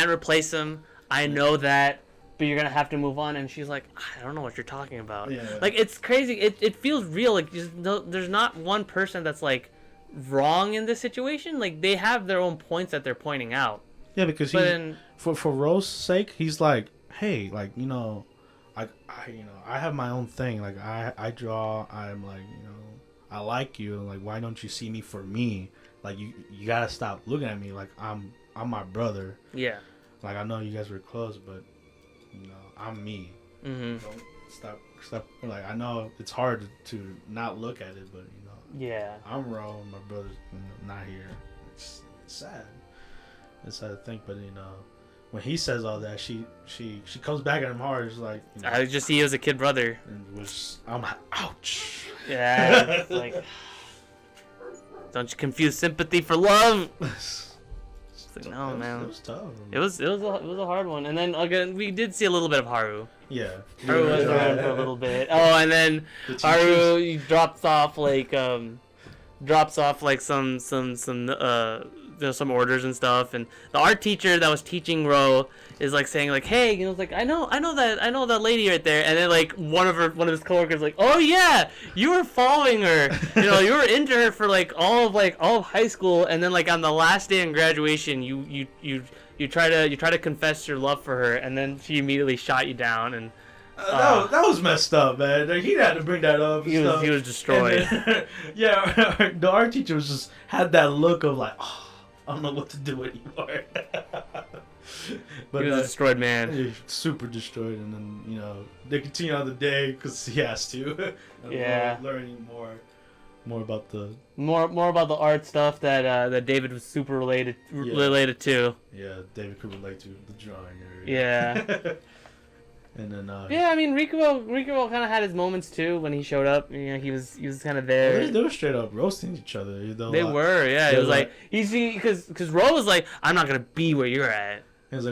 replace him. I know that, but you're gonna have to move on. And she's like, I don't know what you're talking about. Yeah. Like it's crazy. It feels real. Like there's not one person that's like wrong in this situation. Like they have their own points that they're pointing out. Yeah, because for Rose's sake, he's like, hey, like I have my own thing. Like I draw. I'm like I like you. Like why don't you see me for me? Like you gotta stop looking at me like I'm my brother. Yeah. Like I know you guys were close, but I'm me. Mm-hmm. Don't stop. Like I know it's hard to not look at it, but yeah, I'm wrong. My brother's not here. It's sad. It's sad to think, but when he says all that, she comes back at him hard. It's like I just see you as a kid brother. And I'm like, ouch. Yeah, it's like don't you confuse sympathy for love? It's like no, man. It was tough. It was a hard one. And then again, we did see a little bit of Haru. Yeah. Haru was around for a little bit. Oh, and then Haru drops off some orders and stuff, and the art teacher that was teaching Ro is like saying like, hey, like I know that lady right there, and then like one of his coworkers like, oh yeah, you were following her, you were into her for like all of high school, and then like on the last day in graduation you try to confess your love for her, and then she immediately shot you down, and that was messed up, man. Like, he had to bring that up. He was destroyed. Then, yeah, the art teacher had that look of like, oh, I don't know what to do anymore. But he was a destroyed man. Super destroyed, and then they continue on the day because he has to. Learning more about the art stuff that David was super related to. Yeah, David could relate to the drawing area. Yeah. And then I mean Riku kind of had his moments too when he showed up. He was kind of there. They were straight up roasting each other. They were, yeah. It was like because Ro was like, I'm not gonna be where you're at. He was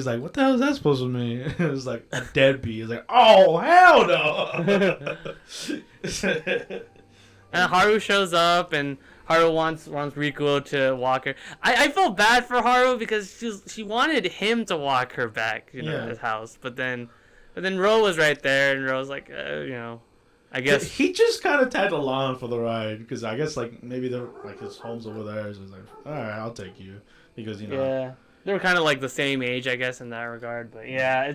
like, what the hell is that supposed to mean? It was like a deadbeat. He was like, oh hell no. And Haru shows up, and Haru wants Riku to walk her. I felt bad for Haru because she wanted him to walk her back, to his house. But then Ro was right there, and Ro was like, I guess he just kind of tagged along for the ride because I guess like maybe his home's over there. So he's like, all right, I'll take you because Yeah, they were kind of like the same age, I guess, in that regard. But yeah,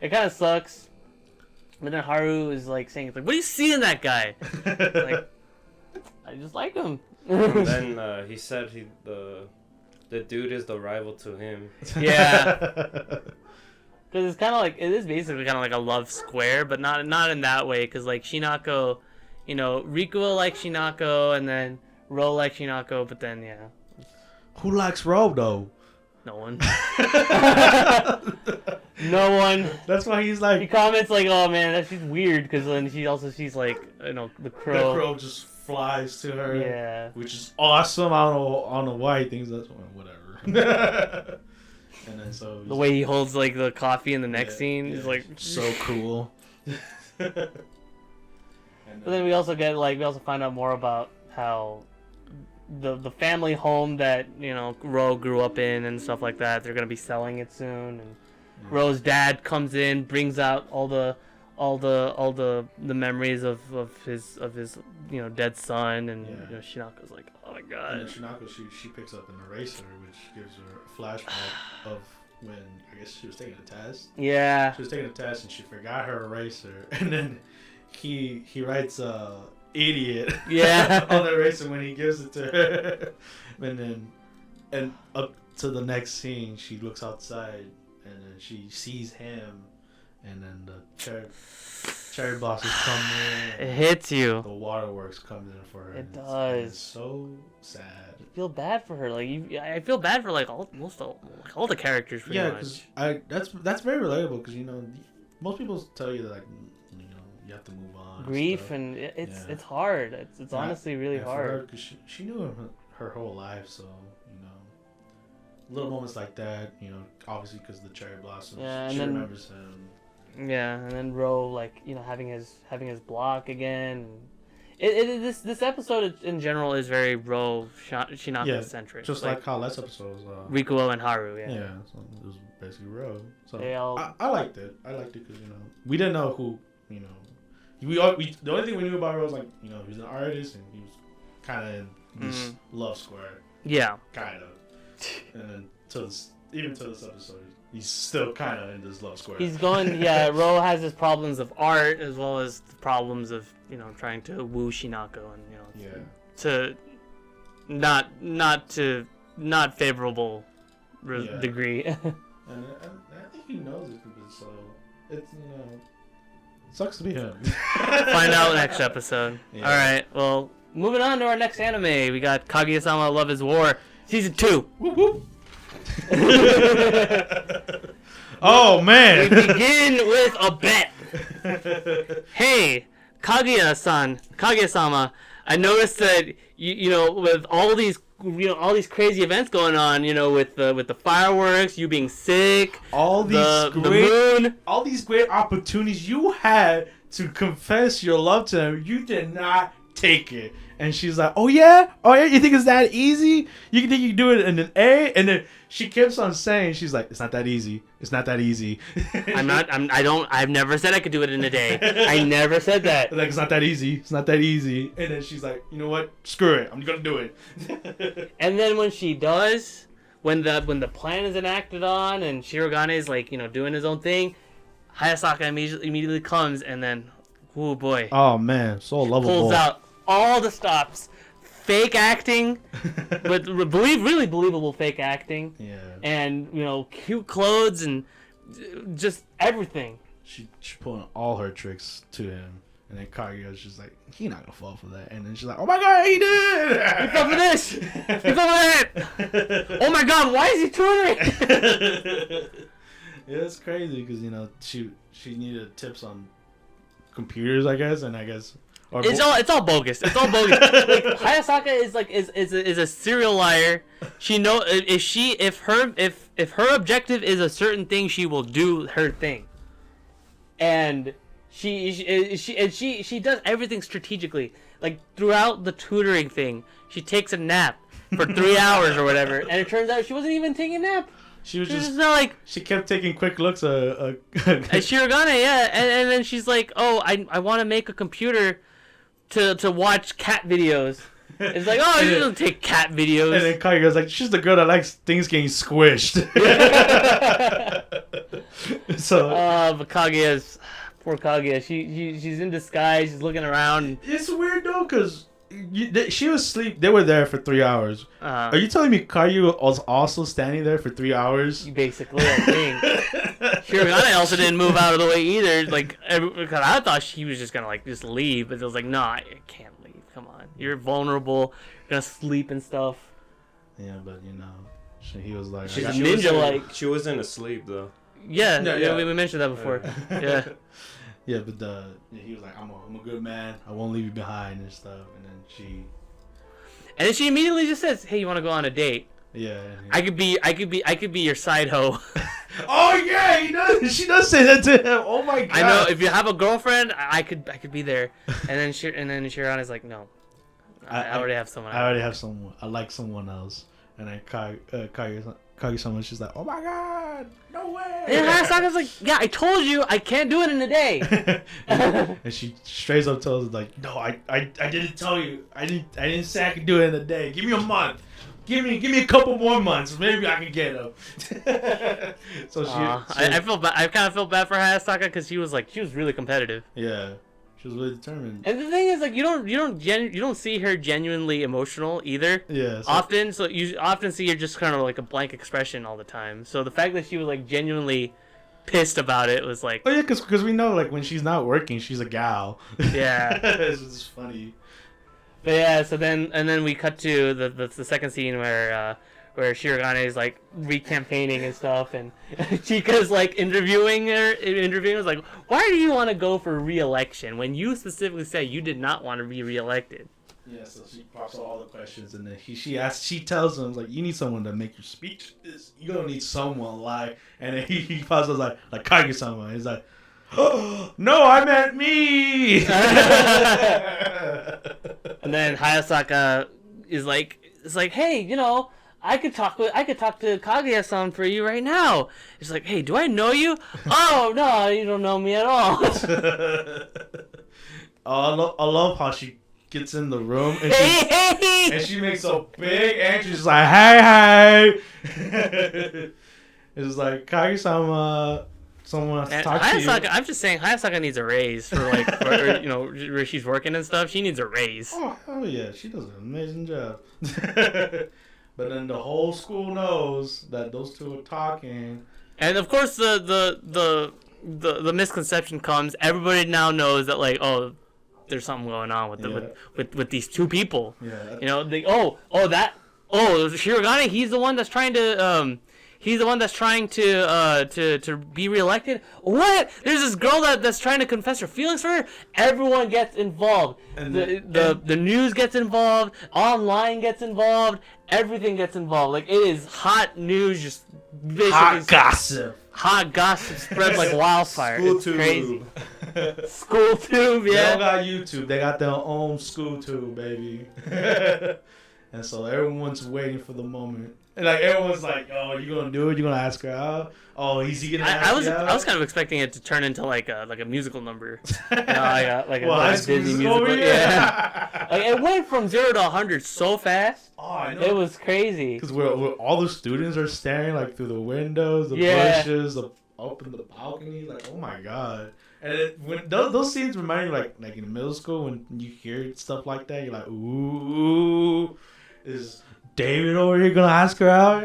it kind of sucks. But then Haru is like saying, like, what do you see in that guy? Like, I just like him. And then he said the dude is the rival to him. Yeah. Because it's kind of like, it is basically kind of like a love square, but not in that way. Because like Shinako, Riku will like Shinako, and then Ro like Shinako, but then yeah. Who likes Ro though? No one. No one. That's why he's like. He comments like, "Oh man, that's just weird," because then she's like, the crow. The crow just flies to her. Yeah. Which is awesome. I don't know why he thinks that's whatever. And then so the way he holds like the coffee in the next scene is like so cool. But then we also find out more about how the family home that Ro grew up in and stuff like that. They're gonna be selling it soon, and Ro's dad comes in, brings out all the memories of his dead son, and Shinako's like, oh my god. And then Shinako she picks up an eraser, which gives her a flashback of when I guess she was taking a test. Yeah. She was taking a test and she forgot her eraser, and then he writes idiot on the eraser when he gives it to her, and up to the next scene she looks outside and then she sees him, and then the cherry blossoms come in. It hits you. The waterworks comes in for her. It does. It's so sad. You feel bad for her. Like I feel bad for like all the characters. Pretty much. That's very relatable because most people tell you that like you have to move on. Grief and it's hard. It's honestly really hard. Because she knew him her whole life, so little moments like that, obviously because the cherry blossoms. Yeah, she remembers him. Yeah, and then Ro like having his block again. This episode in general is very Ro Shinako centric. Just like how last episode was Rikuo and Haru. Yeah. Yeah, so it was basically Ro. So I liked it. I liked it because we didn't know who the only thing we knew about Ro was like he was an artist and he was kind of in this love square. Yeah. Kind of. And then even to this episode, he's still kind of in this love square. He's going. Yeah, Ro has his problems of art as well as the problems of trying to woo Shinako and to not favorable degree. and I think he knows it because so it's sucks to be him. Find out next episode. Yeah. All right. Well, moving on to our next anime, we got Kaguya-sama Love is War Season 2. Whoop whoop. Oh man. We begin with a bet. Hey, Kaguya-sama, I noticed that with all these crazy events going on, with the fireworks, you being sick, the moon, all these great opportunities you had to confess your love to him, you did not take it. And she's like, oh yeah, you think it's that easy? You think you can do it in an A? And then she keeps on saying, she's like, it's not that easy. It's not that easy. I've never said I could do it in a day. I never said that. Like, it's not that easy. It's not that easy. And then she's like, you know what? Screw it. I'm gonna do it. And then when she does, when the plan is enacted on and Shirogane is like, doing his own thing, Hayasaka immediately comes and then, oh boy. Oh man, so lovable. Pulls out all the stops. Fake acting, but really believable fake acting. Yeah. And cute clothes and just everything. She's pulling all her tricks to him, and then Kaguya's just like, he's not gonna fall for that. And then she's like, oh my god, he did! He fell for this! He fell for that! Oh my god, why is he tutoring? Yeah, it's crazy because she needed tips on computers, I guess, and I guess. It's all bogus. It's all bogus. Like, Hayasaka is a serial liar. She know if her objective is a certain thing, she will do her thing. And she does everything strategically. Like throughout the tutoring thing, she takes a nap for 3 hours or whatever, and it turns out she wasn't even taking a nap. She was just not like. She kept taking quick looks at Shirogane, yeah, and then she's like, "Oh, I want to make a computer to watch cat videos." It's like, "Oh, you don't take cat videos." And then Kaguya's like, "She's the girl that likes things getting squished." So. But poor Kaguya. She's in disguise. She's looking around. It's weird though, cause she was asleep. They were there for 3 hours. Are you telling me Kaguya was also standing there for 3 hours? Basically, I think. Shirogane also didn't move out of the way either. Like, because I thought she was just gonna like just leave, but it was like, no, I can't leave. Come on, you're vulnerable. You're gonna sleep and stuff. Yeah, but he was like, she's a ninja. Like she wasn't asleep though. Yeah, we mentioned that before. Yeah. Yeah, but he was like, I'm a good man. I won't leave you behind and stuff. And then she immediately just says, "Hey, you want to go on a date?" Yeah. I could be your side hoe. Oh yeah, he does. She does say that to him. Oh my god. I know. If you have a girlfriend, I could be there. And then Shirogane is like, "No, I already have someone. I already have someone. I like someone else." And then Kaguya-sama, she's like, "Oh my god, no way!" And Hayasaka's like, "Yeah, I told you, I can't do it in a day." and she straight up tells him like, "No, I didn't tell you. I didn't say I could do it in a day. Give me a month. Give me a couple more months. Maybe I can get him." So I feel bad. I kind of felt bad for Hayasaka because she was really competitive. Yeah. She was really determined. And the thing is, like, you don't see her genuinely emotional either. Yeah. So you often see her just kind of like a blank expression all the time. So the fact that she was like genuinely pissed about it was like. Oh yeah, because we know like when she's not working, she's a gal. Yeah. It's just funny. But yeah, so then we cut to the second scene where Shirogane is like recampaigning and stuff, and Chika's like interviewing her, was like, "Why do you want to go for re-election when you specifically said you did not want to be re-elected?" Yeah, so she pops all the questions, and then she tells him like, "You need someone to make your speech. You don't need someone like." And then he pops up like Kaguya-sama. He's like, "Oh no, I meant me." And then Hayasaka is like, "Hey, I could talk to Kaguya-san for you right now." It's like, "Hey, do I know you?" "Oh no, you don't know me at all." I love how she gets in the room and she makes a big entrance. She's like, "Hey." It's like, "Kaguya-sama, someone wants to talk to you." I'm just saying, Hayasaka needs a raise for where she's working and stuff. She needs a raise. Oh hell yeah, she does an amazing job. But then the whole school knows that those two are talking. And of course the misconception comes. Everybody now knows that like, oh, there's something going on with these two people. Yeah. Shirogane, he's the one that's trying to to be reelected. What? There's this girl that's trying to confess her feelings for her. Everyone gets involved. And the news gets involved. Online gets involved. Everything gets involved. Like, it is hot news, just basically hot gossip. Hot gossip spread like wildfire. It's crazy. School tube, yeah. They don't got YouTube. They got their own school tube, baby. And so everyone's waiting for the moment. And like everyone's like, "Oh, you gonna do it? You gonna ask her out? Oh, is he gonna?" I was kind of expecting it to turn into like a musical number, like a Disney musical. Yeah. Like, it went from 0 to 100 so fast. Oh, I know. It was crazy. Because we're all the students are staring like through the windows, the bushes, up in the balcony. Like, oh my god. And when those scenes remind me like in middle school when you hear stuff like that, you're like, ooh, is David over here gonna ask her out?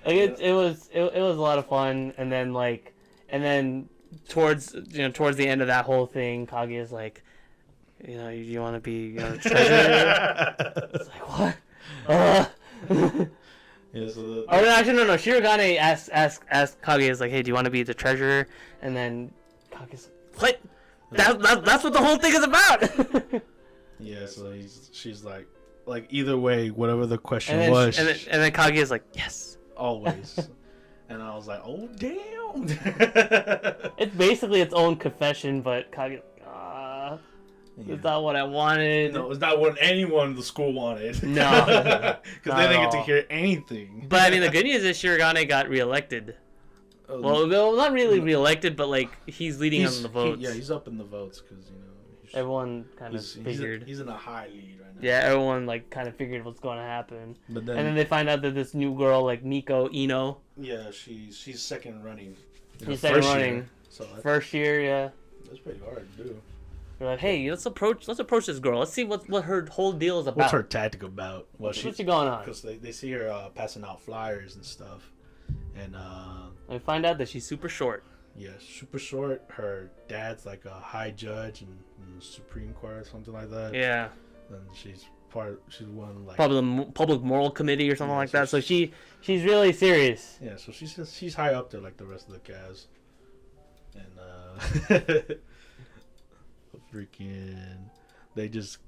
It was a lot of fun, and then towards the end of that whole thing, Kaguya's like, you want to be treasurer? It's like, what? Yeah, so actually, no. Shirogane asked Kaguya, like, "Hey, do you want to be the treasurer?" And then Kaguya's like, "What? That's what the whole thing is about." Yeah, so she's like either way, whatever the question was. And then Kaguya's like, "Yes, always." And I was like, "Oh damn!" It's basically its own confession, but Kaguya. Yeah. It's not what I wanted. No, it's not what anyone in the school wanted. No. Because they didn't get to hear anything. But I mean, the good news is Shirogane got reelected. Well, not really reelected, but like he's leading on the votes. He's up in the votes because everyone kind of figured. He's in a high lead right now. Yeah, everyone like kind of figured what's going to happen. But and then they find out that this new girl, like Miko Ino. Yeah, she's second running. She's second running. So first year, yeah. That's pretty hard to do. They're like, hey, let's approach this girl. Let's see what her whole deal is about. What's her tactic about? What's she going on? Because they see her passing out flyers and stuff, and we find out that she's super short. Yeah, super short. Her dad's like a high judge in the Supreme Court or something like that. Yeah. And she's one like public moral committee or something like that. So she's really serious. Yeah, so she's high up there like the rest of the cast, and freaking they're just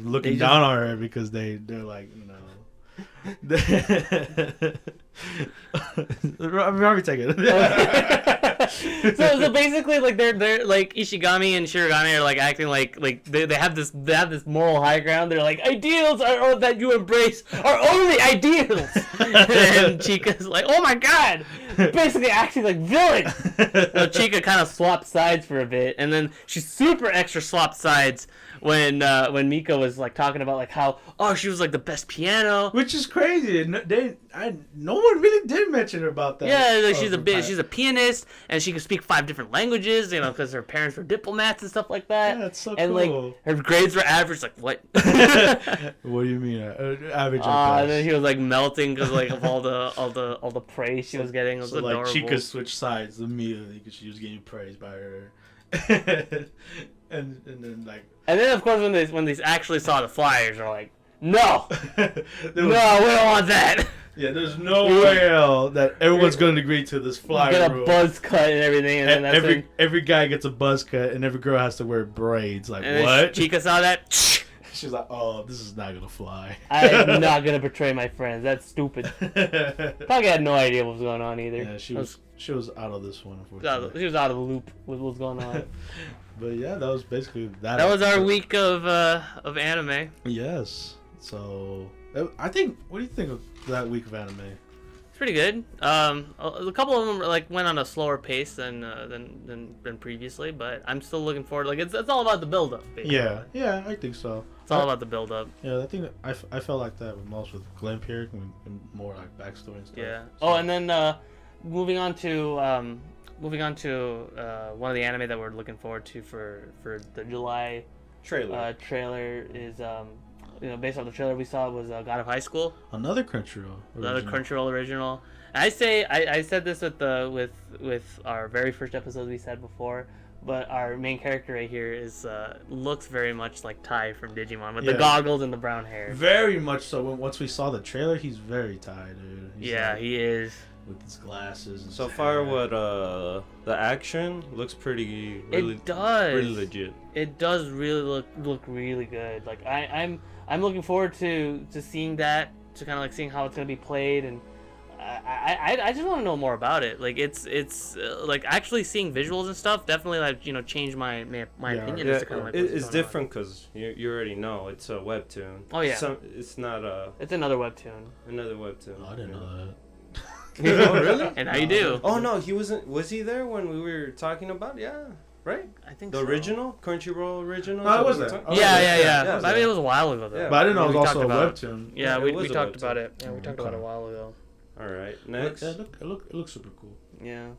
looking down on her because they're like, you know. Let me take it. so basically, like they're like Ishigami and Shirogane are like acting like they have this moral high ground. They're like, ideals are that you embrace are only ideals. And Chika's like, oh my god, basically acting like villain. So Chika kind of swapped sides for a bit, and then she super extra swapped sides when Miko was like talking about like how she was like the best piano, which is crazy. No one really did mention her about that. Yeah, like she's a pianist and she can speak 5 different languages, you know, because her parents were diplomats and stuff like that. Yeah, that's so and cool. Like her grades were average. Like what? What do you mean average? And then he was like melting because like of all the praise she was getting. It was adorable. Like she could switch sides immediately because she was getting praised by her. and then like. And then of course when they actually saw the flyers, they're like, no, no, we don't want that. Yeah, there's no way that everyone's going to agree to this flyer get a rule. Buzz cut and everything, and then every guy gets a buzz cut, and every girl has to wear braids. Like and what? Chika saw that. She's like, "Oh, this is not gonna fly. I'm not gonna betray my friends. That's stupid." Probably had no idea what was going on either. Yeah, she was out of this one. She was out of the loop with what's going on. But yeah, that was basically that. That was our week of anime. Yes. So I think. What do you think of that week of anime? It's pretty good. A couple of them like went on a slower pace than previously, but I'm still looking forward. Like it's all about the build up. Yeah, I think so. It's all about the build up. Yeah, I think I felt like that with Gleipnir and more like backstory and stuff. Yeah. So. Oh, and then moving on to one of the anime that we're looking forward to for the July trailer is based off the trailer we saw was God of High School. Another Crunchyroll original. And I said this with our very first episode we said before, but our main character right here looks very much like Tai from Digimon with the goggles and the brown hair. Very much so. Once we saw the trailer, he's very Tai, dude. He is. With his glasses and so far what the action looks pretty it does pretty legit. It does really look really good. Like I'm looking forward to seeing that, to kind of like seeing how it's gonna be played, and I just want to know more about it. Like it's like actually seeing visuals and stuff definitely like changed my opinion. Yeah, kind of like it's different because you already know it's a webtoon. Oh yeah, it's not a. It's another webtoon. Another webtoon. Oh, I didn't know that. Oh really? And how you do? Oh no, he wasn't. Was he there when we were talking about? Yeah, right. I think the original Crunchyroll original. No, I was there. Yeah. I mean, it was a while ago though. Yeah. But I didn't know it was also a webtoon. Yeah, we talked about it. Yeah, we talked about it a while ago. All right, next. It looks super cool. Yeah.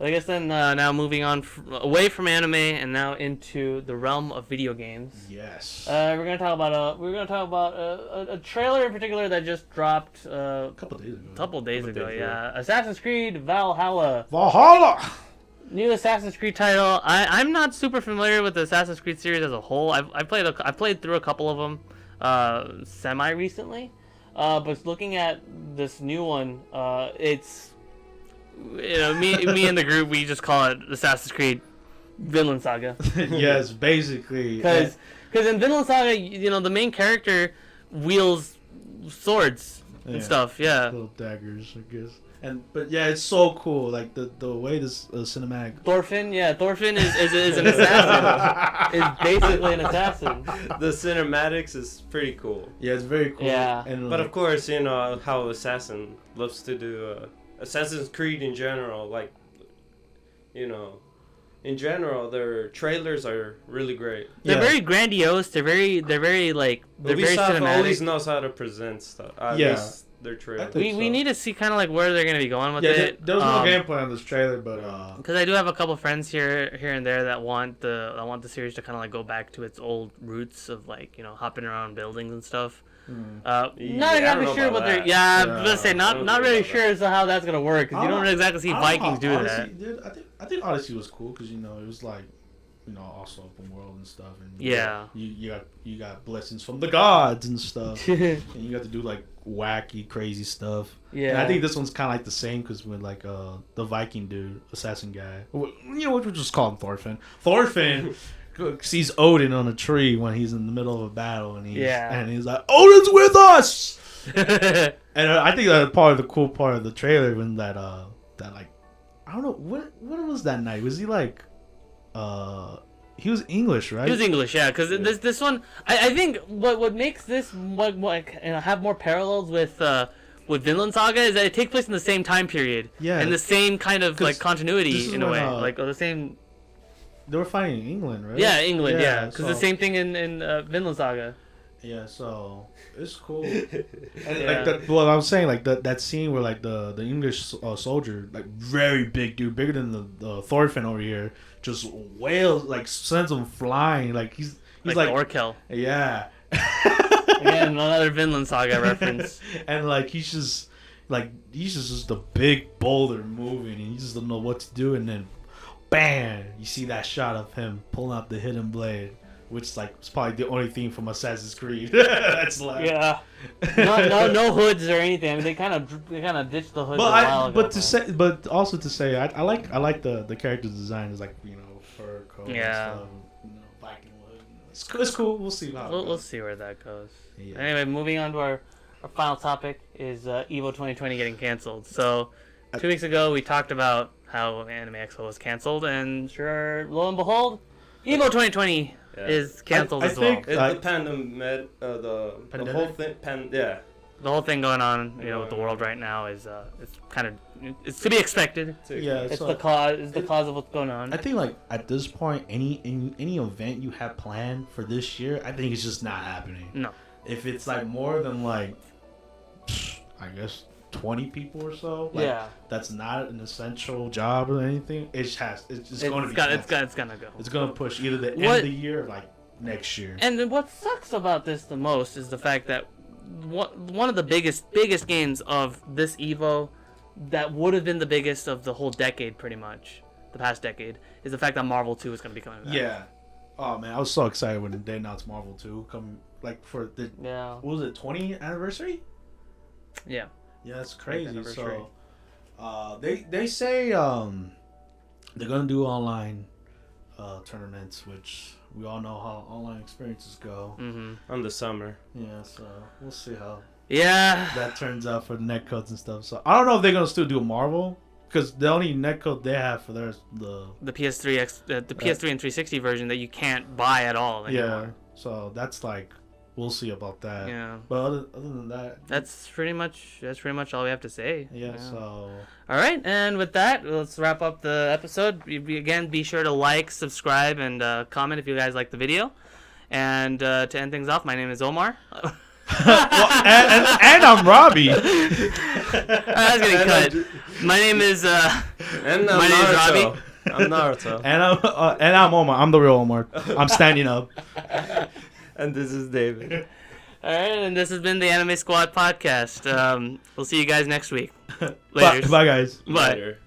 I guess then now moving on away from anime and now into the realm of video games. Yes. We're gonna talk about a trailer in particular that just dropped a couple days ago. Yeah. Assassin's Creed Valhalla. New Assassin's Creed title. I'm not super familiar with the Assassin's Creed series as a whole. I played through a couple of them semi recently, but looking at this new one, it's. Me and the group, we just call it Assassin's Creed Vinland Saga. Yes, basically. Because in Vinland Saga, the main character wields swords and stuff. Yeah. Little daggers, I guess. But yeah, it's so cool. Like the way this cinematic. Thorfinn is an assassin. Is basically an assassin. The cinematics is pretty cool. Yeah, it's very cool. Yeah. And But of course, you know how Assassin loves to do Assassin's Creed in general. Like, you know, in general, their trailers are really great. They're very grandiose. They're very like they're very cinematic. always knows how to present stuff. At least their trailers. We need to see kind of like where they're gonna be going with it. There was no gameplay on this trailer, but because I do have a couple friends here and there that want the series to kind of like go back to its old roots of like, you know, hopping around buildings and stuff. Not exactly sure what they're. Yeah, I'm gonna say not really sure as to how that's gonna work, because you don't exactly see Vikings do Odyssey that. I think Odyssey was cool because, you know, it was like, you know, also open world and stuff, and you got blessings from the gods and stuff, and you got to do like wacky, crazy stuff. Yeah, and I think this one's kind of like the same because with like the Viking dude, assassin guy, you know, we'll just call him Thorfinn. Thorfinn sees Odin on a tree when he's in the middle of a battle, and he's like, Odin's with us. And I think that part of the cool part of the trailer when that like, I don't know what was that night, was he like he was English, right? He was English, yeah. Because this one, I think what makes this have more parallels with Vinland Saga is that it takes place in the same time period, and the same kind of like continuity in a way, like the same. They were fighting in England, right? Yeah, England, yeah. Because the same thing in Vinland Saga. Yeah, so it's cool. And like what I was saying, like that scene where like the English soldier, like very big dude, bigger than the Thorfinn over here, just wails, like sends him flying, like he's like Orkel. Yeah. Again, another Vinland Saga reference. And like he's just a big boulder moving, and you just don't know what to do, and then bam, you see that shot of him pulling out the hidden blade, which like is probably the only thing from Assassin's Creed that's left. Yeah, no hoods or anything. I mean, they kind of ditched the hoods a while ago. But also to say, I like the character design is like, you know, fur coat and stuff, you know, Viking wood. It's cool. We'll see how we'll see where that goes. Yeah. Anyway, moving on to our final topic is Evo 2020 getting canceled. So 2 weeks ago we talked about how Anime Expo was canceled, and sure, lo and behold, Evo 2020 is canceled as well. The pandemic, the whole thing, the whole thing going on, you know, with the world right now is it's to be expected. Yeah, it's the cause of what's going on. I think like at this point, any event you have planned for this year, I think it's just not happening. No, if it's like more than like, I guess 20 people or so, like, that's not an essential job or anything, it's going to go. It's going to push either the end of the year or like next year. And what sucks about this the most is the fact that one of the biggest games of this Evo, that would have been the biggest of the whole decade, pretty much the past decade, is the fact that Marvel 2 is going to be coming back. Yeah. Oh man, I was so excited when they announced Marvel 2 come, like, for the what was it, 20th anniversary? Yeah. Yeah, that's crazy. So, they say they're gonna do online tournaments, which we all know how online experiences go. On the summer. Yeah, so we'll see how that turns out for the netcodes and stuff. So I don't know if they're gonna still do Marvel, because the only netcode they have for theirs the PS3 the PS3 and 360 version that you can't buy at all anymore. Yeah, so that's like, we'll see about that. Yeah. But other than that, that's pretty much all we have to say. Yeah. So. All right, and with that, let's wrap up the episode. Again, be sure to like, subscribe, and comment if you guys like the video. And to end things off, my name is Omar. and I'm Robbie. That's getting cut. My name is and my name is Robbie. I'm Naruto. And I'm Omar. I'm the real Omar. I'm standing up. And this is David. All right, and this has been the Anime Squad podcast. We'll see you guys next week. Later. Bye, guys. Bye. Later.